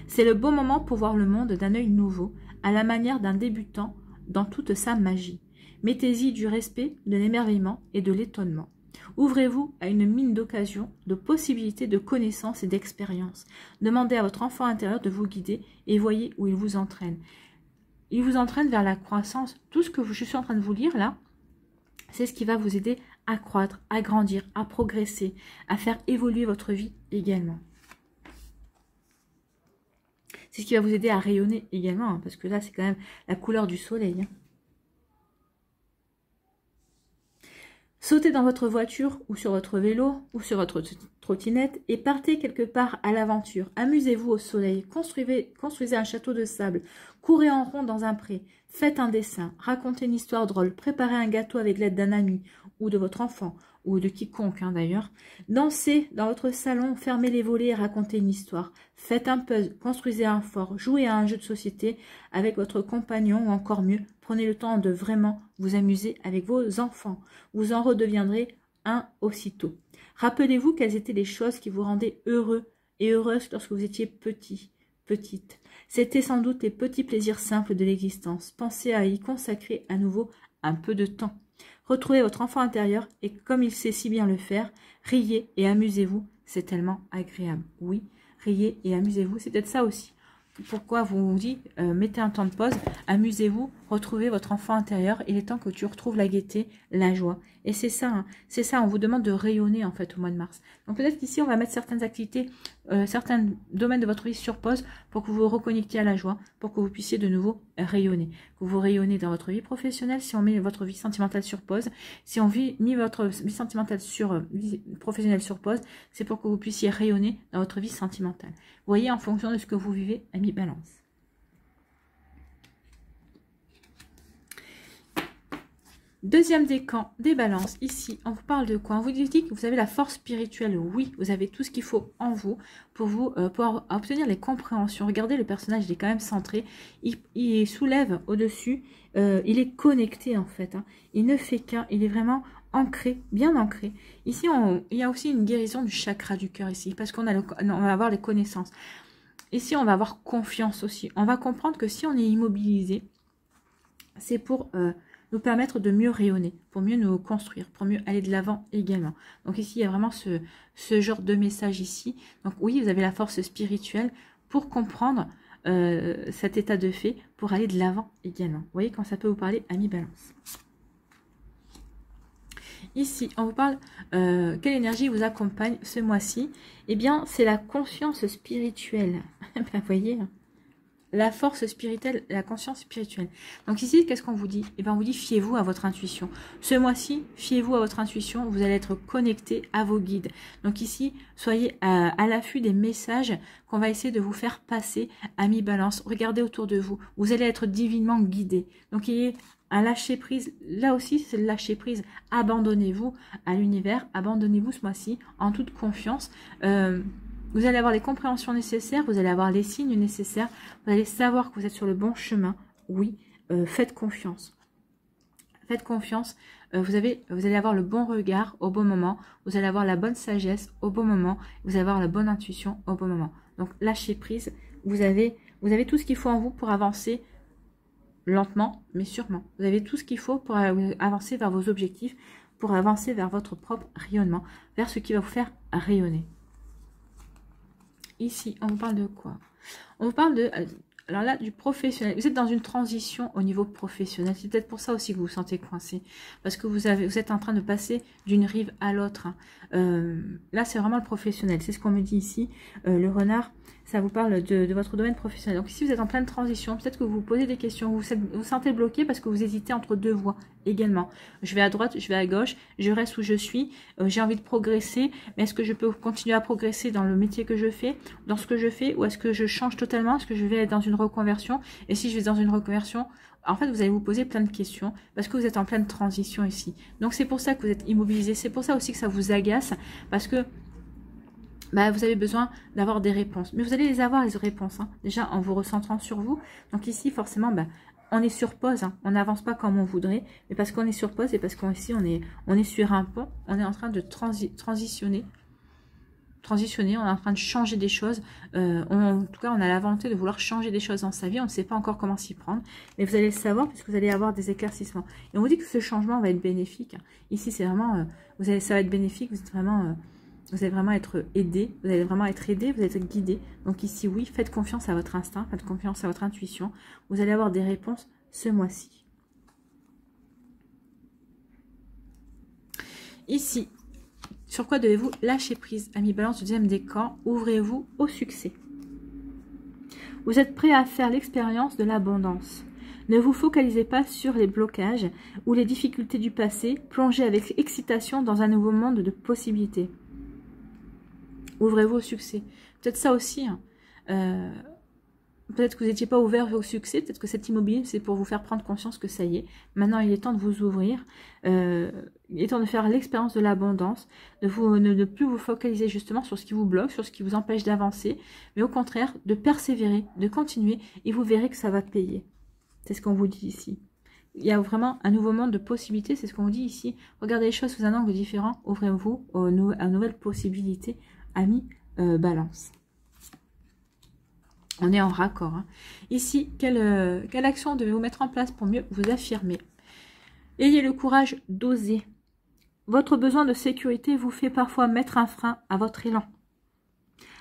C'est le bon moment pour voir le monde d'un œil nouveau, à la manière d'un débutant dans toute sa magie. Mettez-y du respect, de l'émerveillement et de l'étonnement. Ouvrez-vous à une mine d'occasions, de possibilités, de connaissances et d'expériences. Demandez à votre enfant intérieur de vous guider et voyez où il vous entraîne. Il vous entraîne vers la croissance. Tout ce que je suis en train de vous lire là, c'est ce qui va vous aider à croître, à grandir, à progresser, à faire évoluer votre vie également. C'est ce qui va vous aider à rayonner également, hein, parce que là, c'est quand même la couleur du soleil. Hein. Sautez dans votre voiture ou sur votre vélo ou sur votre trottinette et partez quelque part à l'aventure. Amusez-vous au soleil, construisez un château de sable, courez en rond dans un pré, faites un dessin, racontez une histoire drôle, préparez un gâteau avec l'aide d'un ami ou de votre enfant ou de quiconque hein, d'ailleurs. Dansez dans votre salon, fermez les volets et racontez une histoire. Faites un puzzle, construisez un fort, jouez à un jeu de société avec votre compagnon ou encore mieux, prenez le temps de vraiment vous amuser avec vos enfants. Vous en redeviendrez un aussitôt. Rappelez-vous quelles étaient les choses qui vous rendaient heureux et heureuse lorsque vous étiez petite. C'était sans doute les petits plaisirs simples de l'existence. Pensez à y consacrer à nouveau un peu de temps. Retrouvez votre enfant intérieur et comme il sait si bien le faire, riez et amusez-vous. C'est tellement agréable. Oui, riez et amusez-vous. C'est peut-être ça aussi. Pourquoi vous dites, mettez un temps de pause, amusez-vous, retrouvez votre enfant intérieur. Il est temps que tu retrouves la gaieté, la joie. Et c'est ça, hein, c'est ça, on vous demande de rayonner en fait au mois de mars. Donc peut-être qu'ici, on va mettre certaines activités, certains domaines de votre vie sur pause pour que vous vous reconnectiez à la joie, pour que vous puissiez de nouveau rayonner. Que vous rayonnez dans votre vie professionnelle, si on met votre vie sentimentale sur pause, si on mis votre vie sentimentale vie professionnelle sur pause, c'est pour que vous puissiez rayonner dans votre vie sentimentale. Vous voyez, en fonction de ce que vous vivez, ami Balance. Deuxième décan des balances, ici, on vous parle de quoi? On vous dit que vous avez la force spirituelle. Oui, vous avez tout ce qu'il faut en vous pour pouvoir obtenir les compréhensions. Regardez, le personnage, il est quand même centré. Il soulève au-dessus. Il est connecté, en fait. Hein. Il ne fait qu'un. Il est vraiment ancré, bien ancré. Ici, il y a aussi une guérison du chakra du cœur, ici, parce qu'on va avoir les connaissances. Ici, on va avoir confiance aussi. On va comprendre que si on est immobilisé, c'est pour... nous permettre de mieux rayonner, pour mieux nous construire, pour mieux aller de l'avant également. Donc ici, il y a vraiment ce genre de message ici. Donc oui, vous avez la force spirituelle pour comprendre cet état de fait, pour aller de l'avant également. Vous voyez quand ça peut vous parler, ami Balance. Ici, on vous parle, quelle énergie vous accompagne ce mois-ci? Eh bien, c'est la conscience spirituelle. Vous voyez, la force spirituelle, la conscience spirituelle. Donc ici, qu'est-ce qu'on vous dit? Eh bien, on vous dit, fiez-vous à votre intuition. Ce mois-ci, fiez-vous à votre intuition. Vous allez être connecté à vos guides. Donc ici, soyez à l'affût des messages qu'on va essayer de vous faire passer, amis Balance. Regardez autour de vous. Vous allez être divinement guidé. Donc, il y a un lâcher prise. Là aussi, c'est le lâcher prise. Abandonnez-vous à l'univers. Abandonnez-vous ce mois-ci en toute confiance. Vous allez avoir les compréhensions nécessaires, vous allez avoir les signes nécessaires, vous allez savoir que vous êtes sur le bon chemin. Oui, faites confiance. Faites confiance. Vous allez avoir le bon regard au bon moment. Vous allez avoir la bonne sagesse au bon moment. Vous allez avoir la bonne intuition au bon moment. Donc, lâchez prise. Vous avez tout ce qu'il faut en vous pour avancer lentement, mais sûrement. Vous avez tout ce qu'il faut pour avancer vers vos objectifs, pour avancer vers votre propre rayonnement, vers ce qui va vous faire rayonner. Ici, on vous parle de quoi? On vous parle de... Alors là, du professionnel. Vous êtes dans une transition au niveau professionnel. C'est peut-être pour ça aussi que vous vous sentez coincé. Parce que vous êtes en train de passer d'une rive à l'autre. Là, c'est vraiment le professionnel. C'est ce qu'on me dit ici. Le renard, ça vous parle de votre domaine professionnel. Donc ici, vous êtes en pleine transition. Peut-être que vous vous posez des questions. Vous vous sentez bloqué parce que vous hésitez entre deux voies également. Je vais à droite, je vais à gauche. Je reste où je suis. J'ai envie de progresser. Mais est-ce que je peux continuer à progresser dans le métier que je fais, dans ce que je fais? Ou est-ce que je change totalement? Est-ce que je vais dans une reconversion? Et si je vais dans une reconversion, en fait, vous allez vous poser plein de questions parce que vous êtes en pleine transition ici. Donc, c'est pour ça que vous êtes immobilisé. C'est pour ça aussi que ça vous agace parce que bah, vous avez besoin d'avoir des réponses. Mais vous allez les avoir, les réponses, hein, déjà en vous recentrant sur vous. Donc ici, forcément, bah, on est sur pause. Hein. On n'avance pas comme on voudrait. Mais parce qu'on est sur pause et parce qu'ici, on est sur un pont. On est en train de transitionner, on est en train de changer des choses. En tout cas, on a la volonté de vouloir changer des choses dans sa vie. On ne sait pas encore comment s'y prendre. Mais vous allez le savoir puisque vous allez avoir des éclaircissements. Et on vous dit que ce changement va être bénéfique. Ici, c'est vraiment... ça va être bénéfique. Vous allez vraiment être aidé. Vous allez vraiment être aidé. Vous allez être guidé. Donc ici, oui, faites confiance à votre instinct. Faites confiance à votre intuition. Vous allez avoir des réponses ce mois-ci. Ici... Sur quoi devez-vous lâcher prise? Ami Balance, deuxième décan, ouvrez-vous au succès. Vous êtes prêt à faire l'expérience de l'abondance. Ne vous focalisez pas sur les blocages ou les difficultés du passé. Plongez avec excitation dans un nouveau monde de possibilités. Ouvrez-vous au succès. Peut-être ça aussi. Hein. Peut-être que vous n'étiez pas ouvert au succès. Peut-être que cet immobilier, c'est pour vous faire prendre conscience que ça y est. Maintenant, il est temps de vous ouvrir. Il est temps de faire l'expérience de l'abondance. De ne plus vous focaliser justement sur ce qui vous bloque, sur ce qui vous empêche d'avancer. Mais au contraire, de persévérer, de continuer. Et vous verrez que ça va payer. C'est ce qu'on vous dit ici. Il y a vraiment un nouveau monde de possibilités. C'est ce qu'on vous dit ici. Regardez les choses sous un angle différent. Ouvrez-vous à nouvelles possibilités. Amis, Balance. On est en raccord. Hein. Ici, quelle action devez-vous mettre en place pour mieux vous affirmer? Ayez le courage d'oser. Votre besoin de sécurité vous fait parfois mettre un frein à votre élan,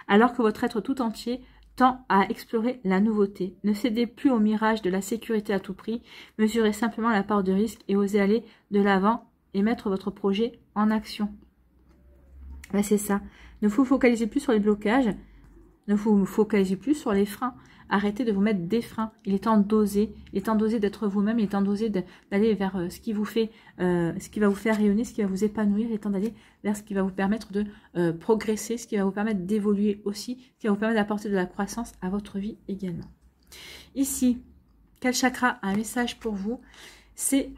alors que votre être tout entier tend à explorer la nouveauté. Ne cédez plus au mirage de la sécurité à tout prix, mesurez simplement la part de risque et osez aller de l'avant et mettre votre projet en action. Ben, c'est ça. Ne vous focalisez plus sur les blocages, ne vous focalisez plus sur les freins. Arrêtez de vous mettre des freins. Il est temps d'oser. Il est temps d'oser d'être vous-même. Il est temps d'oser d'aller vers ce qui vous fait, ce qui va vous faire rayonner, ce qui va vous épanouir. Il est temps d'aller vers ce qui va vous permettre de progresser, ce qui va vous permettre d'évoluer aussi, ce qui va vous permettre d'apporter de la croissance à votre vie également. Ici, quel chakra a un message pour vous? C'est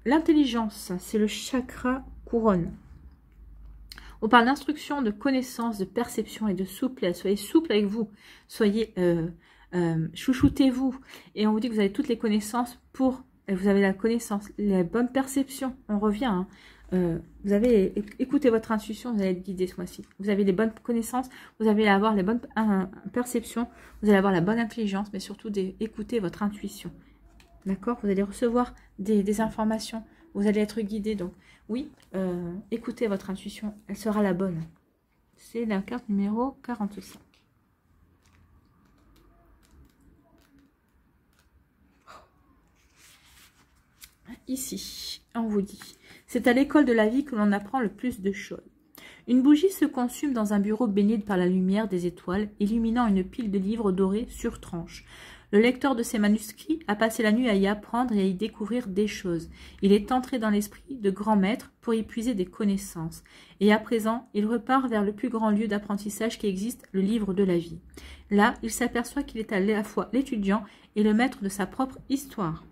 l'intelligence. C'est le chakra couronne. On parle d'instruction, de connaissance, de perception et de souplesse. Soyez souple avec vous. Soyez, chouchoutez-vous. Et on vous dit que vous avez toutes les connaissances pour... Vous avez la connaissance, les bonnes perceptions. On revient. Hein. Vous avez... Écoutez votre intuition, vous allez être guidé ce mois-ci. Vous avez les bonnes connaissances, vous allez avoir les bonnes perceptions, vous allez avoir la bonne intelligence, mais surtout écoutez votre intuition. D'accord? Vous allez recevoir des informations. Vous allez être guidé. Donc, oui, écoutez votre intuition. Elle sera la bonne. C'est la carte numéro 45. Ici, on vous dit, c'est à l'école de la vie que l'on apprend le plus de choses. Une bougie se consume dans un bureau baigné par la lumière des étoiles, illuminant une pile de livres dorés sur tranches. Le lecteur de ces manuscrits a passé la nuit à y apprendre et à y découvrir des choses. Il est entré dans l'esprit de grands maîtres pour y puiser des connaissances. Et à présent, il repart vers le plus grand lieu d'apprentissage qui existe, le livre de la vie. Là, il s'aperçoit qu'il est à la fois l'étudiant et le maître de sa propre histoire.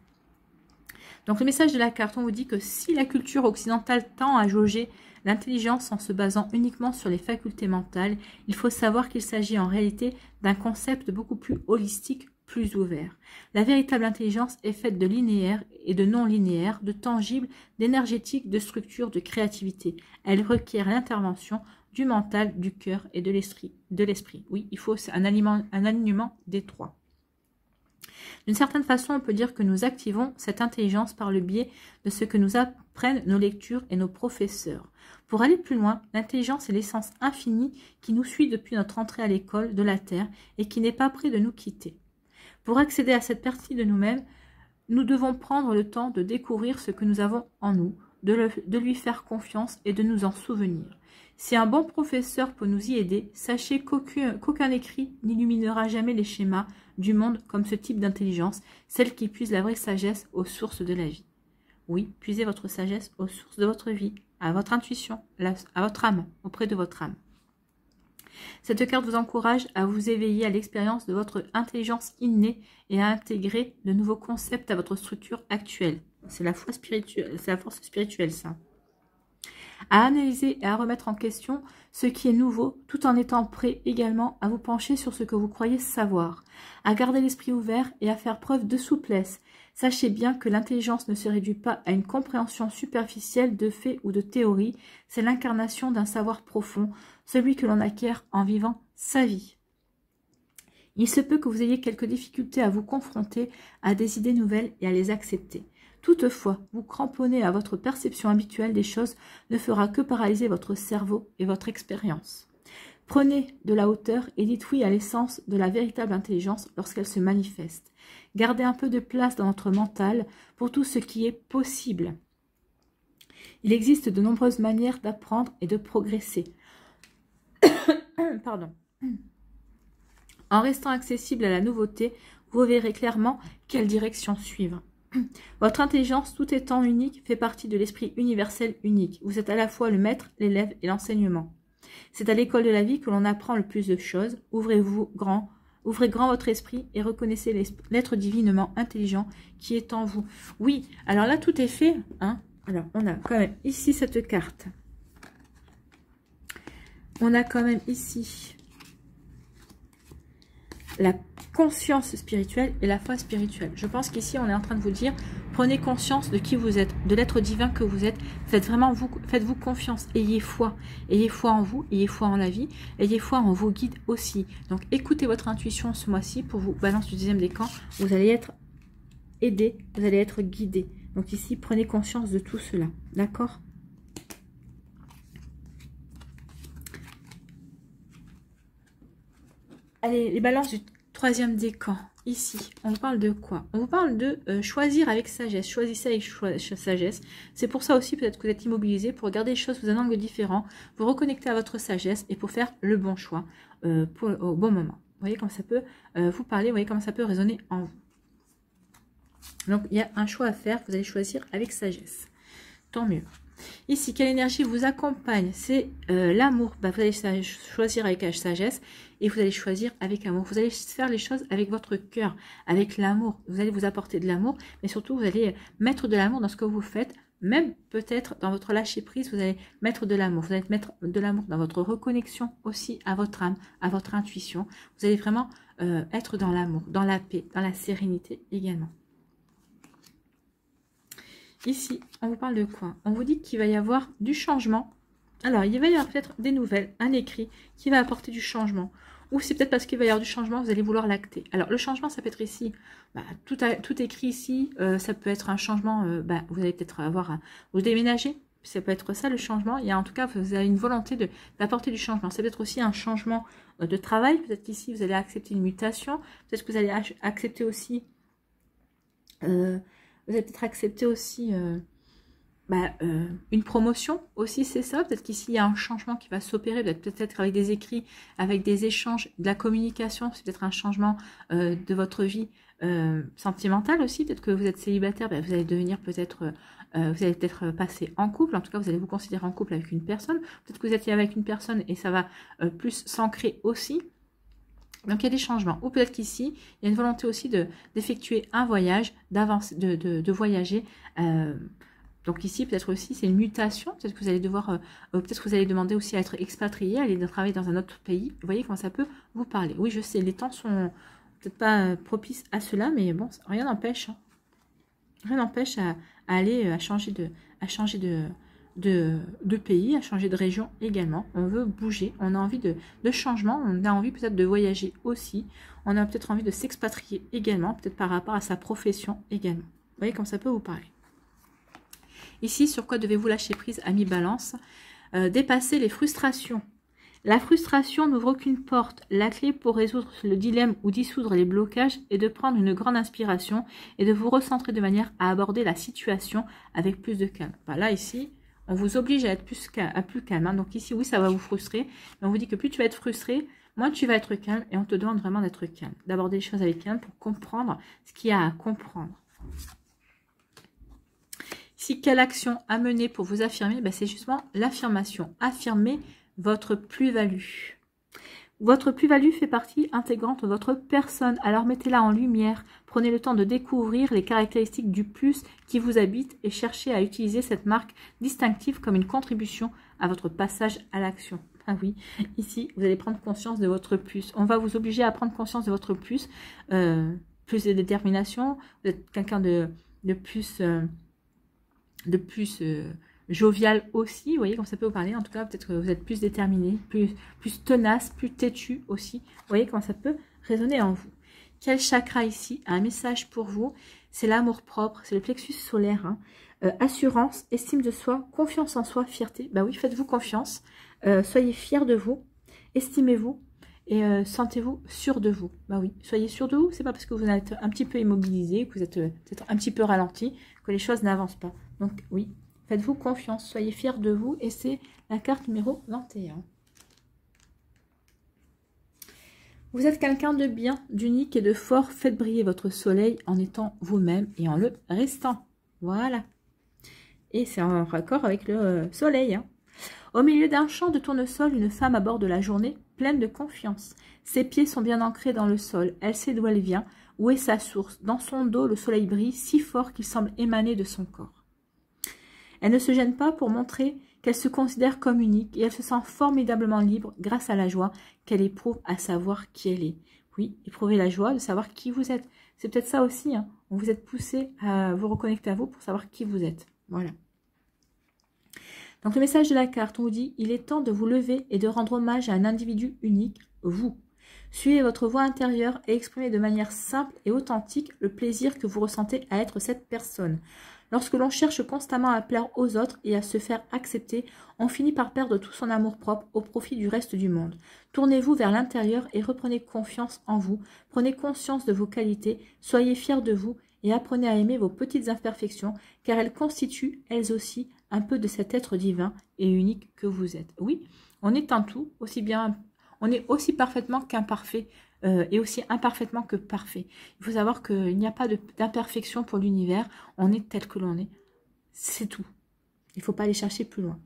Donc le message de la carte, on vous dit que si la culture occidentale tend à jauger l'intelligence en se basant uniquement sur les facultés mentales, il faut savoir qu'il s'agit en réalité d'un concept beaucoup plus holistique, plus ouvert. La véritable intelligence est faite de linéaire et de non linéaire, de tangible, d'énergétique, de structure, de créativité. Elle requiert l'intervention du mental, du cœur et de l'esprit. Oui, il faut un alignement des trois. D'une certaine façon, on peut dire que nous activons cette intelligence par le biais de ce que nous apprennent nos lectures et nos professeurs. Pour aller plus loin, l'intelligence est l'essence infinie qui nous suit depuis notre entrée à l'école de la Terre et qui n'est pas près de nous quitter. Pour accéder à cette partie de nous-mêmes, nous devons prendre le temps de découvrir ce que nous avons en nous, de lui faire confiance et de nous en souvenir. Si un bon professeur peut nous y aider, sachez qu'aucun écrit n'illuminera jamais les schémas du monde comme ce type d'intelligence, celle qui puise la vraie sagesse aux sources de la vie. Oui, puisez votre sagesse aux sources de votre vie, à votre intuition, à votre âme, auprès de votre âme. Cette carte vous encourage à vous éveiller à l'expérience de votre intelligence innée et à intégrer de nouveaux concepts à votre structure actuelle. C'est la foi spirituelle, c'est la force spirituelle, ça. À analyser et à remettre en question ce qui est nouveau, tout en étant prêt également à vous pencher sur ce que vous croyez savoir, à garder l'esprit ouvert et à faire preuve de souplesse. Sachez bien que l'intelligence ne se réduit pas à une compréhension superficielle de faits ou de théories, c'est l'incarnation d'un savoir profond, celui que l'on acquiert en vivant sa vie. Il se peut que vous ayez quelques difficultés à vous confronter à des idées nouvelles et à les accepter. Toutefois, vous cramponner à votre perception habituelle des choses ne fera que paralyser votre cerveau et votre expérience. Prenez de la hauteur et dites oui à l'essence de la véritable intelligence lorsqu'elle se manifeste. Gardez un peu de place dans votre mental pour tout ce qui est possible. Il existe de nombreuses manières d'apprendre et de progresser. Pardon. En restant accessible à la nouveauté, vous verrez clairement quelle direction suivre. Votre intelligence, tout étant unique, fait partie de l'esprit universel unique. Vous êtes à la fois le maître, l'élève et l'enseignement. C'est à l'école de la vie que l'on apprend le plus de choses. Ouvrez grand votre esprit et reconnaissez l'être divinement intelligent qui est en vous. Oui, alors là, tout est fait. Hein. Alors, on a quand même ici cette carte. On a quand même ici la conscience spirituelle et la foi spirituelle. Je pense qu'ici, on est en train de vous dire, prenez conscience de qui vous êtes, de l'être divin que vous êtes. Faites-vous confiance, ayez foi en vous, ayez foi en la vie, ayez foi en vos guides aussi. Donc, écoutez votre intuition ce mois-ci pour vous balance du 10e décan. Vous allez être aidé, vous allez être guidé. Donc ici, prenez conscience de tout cela. D'accord? Allez, les balances du troisième décan. Ici, on vous parle de quoi? On vous parle de choisir avec sagesse. Choisissez avec sagesse. C'est pour ça aussi peut-être que vous êtes immobilisé pour regarder les choses sous un angle différent, vous reconnecter à votre sagesse et pour faire le bon choix au bon moment. Vous voyez comment ça peut vous parler, vous voyez comment ça peut résonner en vous. Donc, il y a un choix à faire, vous allez choisir avec sagesse. Tant mieux. Ici, quelle énergie vous accompagne? C'est l'amour. Bah, vous allez choisir avec sagesse et vous allez choisir avec amour. Vous allez faire les choses avec votre cœur, avec l'amour. Vous allez vous apporter de l'amour, mais surtout, vous allez mettre de l'amour dans ce que vous faites. Même peut-être dans votre lâcher-prise, vous allez mettre de l'amour. Vous allez mettre de l'amour dans votre reconnexion aussi à votre âme, à votre intuition. Vous allez vraiment être dans l'amour, dans la paix, dans la sérénité également. Ici, on vous parle de quoi? On vous dit qu'il va y avoir du changement. Alors, il va y avoir peut-être des nouvelles, un écrit qui va apporter du changement. Ou c'est peut-être parce qu'il va y avoir du changement, vous allez vouloir l'acter. Alors, le changement, ça peut être ici. Bah, tout écrit ici. Ça peut être un changement. Vous allez peut-être avoir vous déménager. Ça peut être ça, le changement. Il y a en tout cas, vous avez une volonté d'apporter du changement. Ça peut être aussi un changement de travail. Peut-être qu'ici, vous allez accepter une mutation. Peut-être que vous allez accepter aussi... vous allez peut-être accepter aussi une promotion aussi, c'est ça. Peut-être qu'ici, il y a un changement qui va s'opérer, peut-être avec des écrits, avec des échanges, de la communication. C'est peut-être un changement de votre vie sentimentale aussi. Peut-être que vous êtes célibataire, vous allez devenir peut-être... vous allez peut-être passer en couple. En tout cas, vous allez vous considérer en couple avec une personne. Peut-être que vous êtes avec une personne et ça va plus s'ancrer aussi. Donc, il y a des changements. Ou peut-être qu'ici, il y a une volonté aussi d'effectuer un voyage, d'avancer, de voyager. Donc ici, peut-être aussi, c'est une mutation. Peut-être que vous allez devoir, peut-être que vous allez demander aussi à être expatrié, aller travailler dans un autre pays. Vous voyez comment ça peut vous parler. Oui, je sais, les temps sont peut-être pas propices à cela, mais bon, rien n'empêche. Hein. Rien n'empêche à aller, à changer de pays, à changer de région également. On veut bouger, on a envie de changement, on a envie peut-être de voyager aussi, on a peut-être envie de s'expatrier également, peut-être par rapport à sa profession également. Vous voyez comme ça peut vous parler. Ici, sur quoi devez-vous lâcher prise, ami Balance? Dépasser les frustrations. La frustration n'ouvre aucune porte. La clé pour résoudre le dilemme ou dissoudre les blocages est de prendre une grande inspiration et de vous recentrer de manière à aborder la situation avec plus de calme. Là, ici, on vous oblige à être plus calme. Hein. Donc ici, oui, ça va vous frustrer. Mais on vous dit que plus tu vas être frustré, moins tu vas être calme. Et on te demande vraiment d'être calme, d'aborder les choses avec calme pour comprendre ce qu'il y a à comprendre. Ici, quelle action à mener pour vous affirmer? C'est justement l'affirmation. Affirmer votre plus-value. Votre plus-value fait partie intégrante de votre personne. Alors mettez-la en lumière. Prenez le temps de découvrir les caractéristiques du plus qui vous habite et cherchez à utiliser cette marque distinctive comme une contribution à votre passage à l'action. Ah oui, ici, vous allez prendre conscience de votre plus. On va vous obliger à prendre conscience de votre plus. Plus de détermination. Vous êtes quelqu'un de plus jovial aussi, vous voyez comment ça peut vous parler. En tout cas, peut-être que vous êtes plus déterminé, plus tenace, plus têtu aussi. Vous voyez comment ça peut résonner en vous. Quel chakra ici a un message pour vous? C'est l'amour propre, c'est le plexus solaire. Hein. Assurance, estime de soi, confiance en soi, fierté. Oui, faites-vous confiance. Soyez fiers de vous, estimez-vous et sentez-vous sûr de vous. Oui, soyez sûr de vous. C'est pas parce que vous êtes un petit peu immobilisé, que vous êtes peut-être un petit peu ralenti, que les choses n'avancent pas. Donc oui. Faites-vous confiance, soyez fiers de vous et c'est la carte numéro 21. Vous êtes quelqu'un de bien, d'unique et de fort. Faites briller votre soleil en étant vous-même et en le restant. Voilà. Et c'est en raccord avec le soleil. Hein. Au milieu d'un champ de tournesol, une femme aborde la journée pleine de confiance. Ses pieds sont bien ancrés dans le sol. Elle sait d'où elle vient, où est sa source. Dans son dos, le soleil brille si fort qu'il semble émaner de son corps. Elle ne se gêne pas pour montrer qu'elle se considère comme unique et elle se sent formidablement libre grâce à la joie qu'elle éprouve à savoir qui elle est. Oui, éprouvez la joie de savoir qui vous êtes. C'est peut-être ça aussi, hein. On vous êtes poussé à vous reconnecter à vous pour savoir qui vous êtes. Voilà. Donc le message de la carte, on vous dit, il est temps de vous lever et de rendre hommage à un individu unique, vous. Suivez votre voix intérieure et exprimez de manière simple et authentique le plaisir que vous ressentez à être cette personne. Lorsque l'on cherche constamment à plaire aux autres et à se faire accepter, on finit par perdre tout son amour-propre au profit du reste du monde. Tournez-vous vers l'intérieur et reprenez confiance en vous. Prenez conscience de vos qualités, soyez fiers de vous et apprenez à aimer vos petites imperfections, car elles constituent, elles aussi, un peu de cet être divin et unique que vous êtes. Oui, on est un tout, aussi bien, on est aussi parfaitement qu'imparfait, et aussi imparfaitement que parfait. Il faut savoir qu'il n'y a pas d'imperfection pour l'univers, on est tel que l'on est. C'est tout. Il ne faut pas aller chercher plus loin.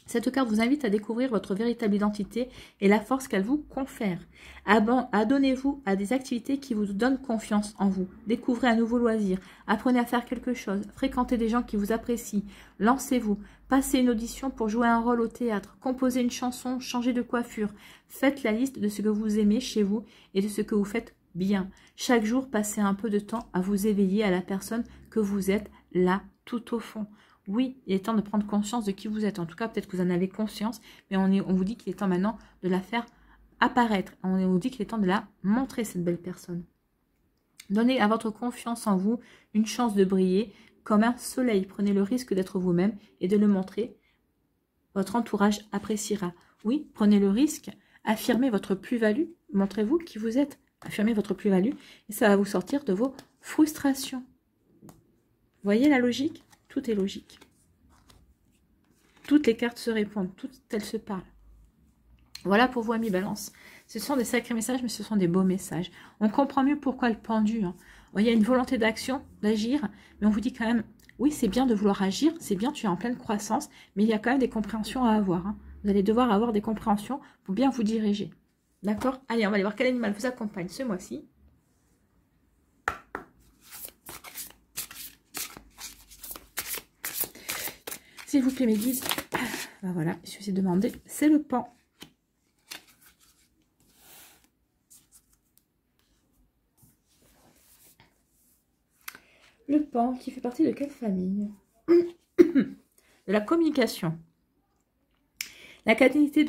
Cette carte vous invite à découvrir votre véritable identité et la force qu'elle vous confère. Adonnez-vous à des activités qui vous donnent confiance en vous. Découvrez un nouveau loisir. Apprenez à faire quelque chose. Fréquentez des gens qui vous apprécient. Lancez-vous. Passez une audition pour jouer un rôle au théâtre. Composez une chanson. Changez de coiffure. Faites la liste de ce que vous aimez chez vous et de ce que vous faites bien. Chaque jour, passez un peu de temps à vous éveiller à la personne que vous êtes là tout au fond. Oui, il est temps de prendre conscience de qui vous êtes. En tout cas, peut-être que vous en avez conscience, mais on vous dit qu'il est temps maintenant de la faire apparaître. On vous dit qu'il est temps de la montrer, cette belle personne. Donnez à votre confiance en vous une chance de briller comme un soleil. Prenez le risque d'être vous-même et de le montrer. Votre entourage appréciera. Oui, prenez le risque. Affirmez votre plus-value. Montrez-vous qui vous êtes. Affirmez votre plus-value et ça va vous sortir de vos frustrations. Voyez la logique ? Tout est logique. Toutes les cartes se répondent, toutes elles se parlent. Voilà pour vous, amis Balance. Ce sont des sacrés messages, mais ce sont des beaux messages. On comprend mieux pourquoi le pendu. Hein. Il y a une volonté d'action, d'agir, mais on vous dit quand même, oui, c'est bien de vouloir agir, c'est bien, tu es en pleine croissance, mais il y a quand même des compréhensions à avoir. Hein. Vous allez devoir avoir des compréhensions pour bien vous diriger. D'accord? Allez, on va aller voir quel animal vous accompagne ce mois-ci. S'il vous plaît, mes guides. Ben voilà, je suis demandé. C'est le pan. Le pan qui fait partie de quelle famille? De la communication. La qualité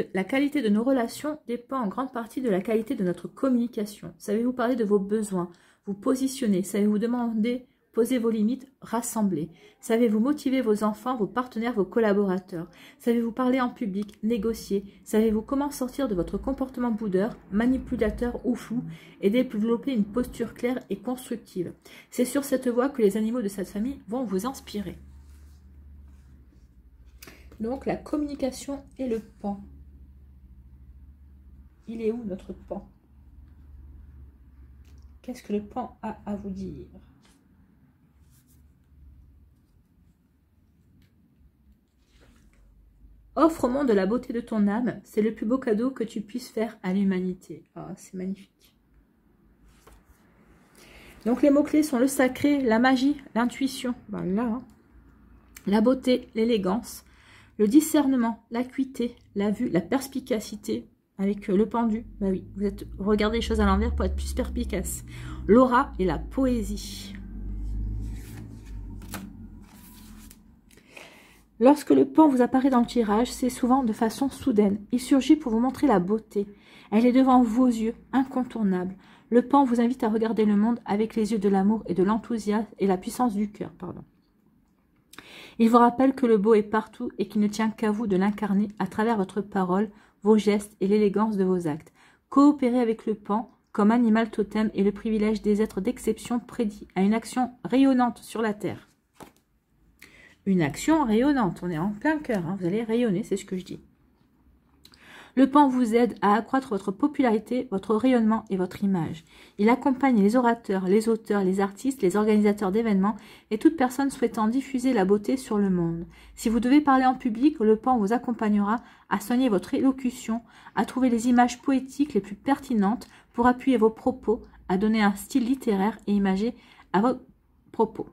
de nos relations dépend en grande partie de la qualité de notre communication. Savez-vous parler de vos besoins? Vous positionner? Savez-vous demander? Posez vos limites, rassemblez. Savez-vous motiver vos enfants, vos partenaires, vos collaborateurs? Savez-vous parler en public, négocier? Savez-vous comment sortir de votre comportement boudeur, manipulateur ou flou et développer une posture claire et constructive? C'est sur cette voie que les animaux de cette famille vont vous inspirer. Donc la communication et le pan. Il est où notre pan? Qu'est-ce que le pan a à vous dire? Offre au monde la beauté de ton âme, c'est le plus beau cadeau que tu puisses faire à l'humanité. Oh, c'est magnifique. Donc les mots-clés sont le sacré, la magie, l'intuition, voilà, hein. La beauté, l'élégance, le discernement, l'acuité, la vue, la perspicacité, avec le pendu. Bah oui, vous regardez les choses à l'envers pour être plus perspicace. L'aura et la poésie. Lorsque le pan vous apparaît dans le tirage, c'est souvent de façon soudaine. Il surgit pour vous montrer la beauté. Elle est devant vos yeux, incontournable. Le pan vous invite à regarder le monde avec les yeux de l'amour et de l'enthousiasme et la puissance du cœur. Il vous rappelle que le beau est partout et qu'il ne tient qu'à vous de l'incarner à travers votre parole, vos gestes et l'élégance de vos actes. Coopérer avec le pan comme animal totem est le privilège des êtres d'exception prédits à une action rayonnante sur la terre. Une action rayonnante, on est en plein cœur, hein, vous allez rayonner, c'est ce que je dis. Le pan vous aide à accroître votre popularité, votre rayonnement et votre image. Il accompagne les orateurs, les auteurs, les artistes, les organisateurs d'événements et toute personne souhaitant diffuser la beauté sur le monde. Si vous devez parler en public, le pan vous accompagnera à soigner votre élocution, à trouver les images poétiques les plus pertinentes pour appuyer vos propos, à donner un style littéraire et imagé à vos propos.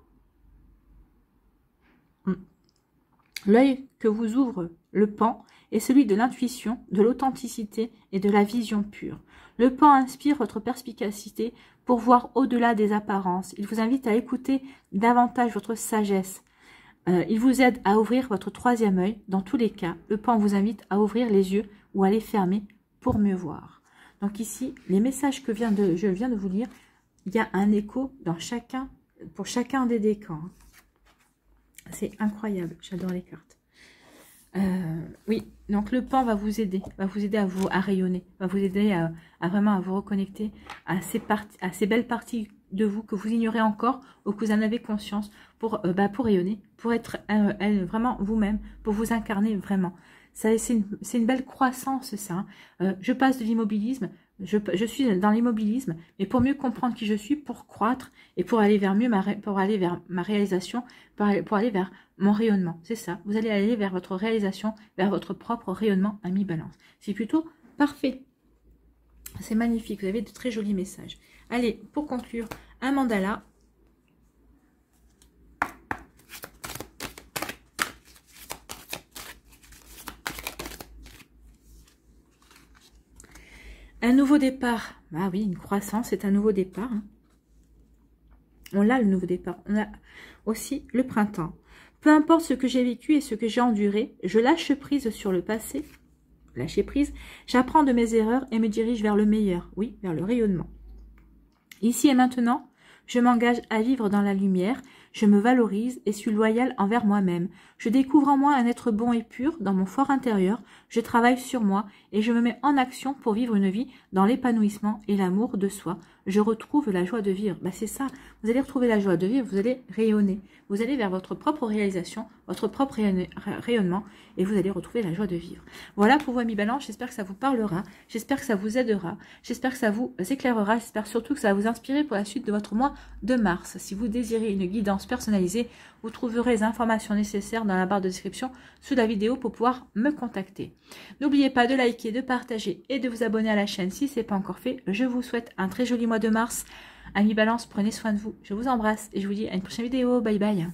L'œil que vous ouvre le pan est celui de l'intuition, de l'authenticité et de la vision pure. Le pan inspire votre perspicacité pour voir au-delà des apparences. Il vous invite à écouter davantage votre sagesse. Il vous aide à ouvrir votre troisième œil. Dans tous les cas, le pan vous invite à ouvrir les yeux ou à les fermer pour mieux voir. Donc ici, les messages que je viens de vous lire, il y a un écho pour chacun des décans. C'est incroyable, j'adore les cartes. Oui, donc le pan va vous aider à rayonner, va vous aider à vraiment à vous reconnecter à ces belles parties de vous que vous ignorez encore ou que vous en avez conscience pour rayonner, pour être vraiment vous-même, pour vous incarner vraiment. C'est une belle croissance, ça. Je passe de l'immobilisme, je suis dans l'immobilisme, mais pour mieux comprendre qui je suis, pour croître et pour aller vers ma réalisation, pour aller vers mon rayonnement. C'est ça. Vous allez aller vers votre réalisation, vers votre propre rayonnement, ami Balance. C'est plutôt parfait. C'est magnifique. Vous avez de très jolis messages. Allez, pour conclure, un mandala. Un nouveau départ. Ah oui, une croissance, c'est un nouveau départ. Hein. On l'a, le nouveau départ. On a aussi le printemps. Peu importe ce que j'ai vécu et ce que j'ai enduré, je lâche prise sur le passé. Lâcher prise. J'apprends de mes erreurs et me dirige vers le meilleur. Oui, vers le rayonnement. Ici et maintenant, je m'engage à vivre dans la lumière. Je me valorise et suis loyale envers moi-même. Je découvre en moi un être bon et pur dans mon fort intérieur. Je travaille sur moi et je me mets en action pour vivre une vie dans l'épanouissement et l'amour de soi. Je retrouve la joie de vivre. C'est ça. Vous allez retrouver la joie de vivre. Vous allez rayonner. Vous allez vers votre propre réalisation, votre propre rayonnement et vous allez retrouver la joie de vivre. Voilà pour vous, amis Balance. J'espère que ça vous parlera. J'espère que ça vous aidera. J'espère que ça vous éclairera. J'espère surtout que ça va vous inspirer pour la suite de votre mois de mars. Si vous désirez une guidance personnalisée, vous trouverez les informations nécessaires dans la barre de description sous la vidéo pour pouvoir me contacter. N'oubliez pas de liker, de partager et de vous abonner à la chaîne si ce n'est pas encore fait. Je vous souhaite un très joli mois de mars. Amis Balance, prenez soin de vous. Je vous embrasse et je vous dis à une prochaine vidéo. Bye bye.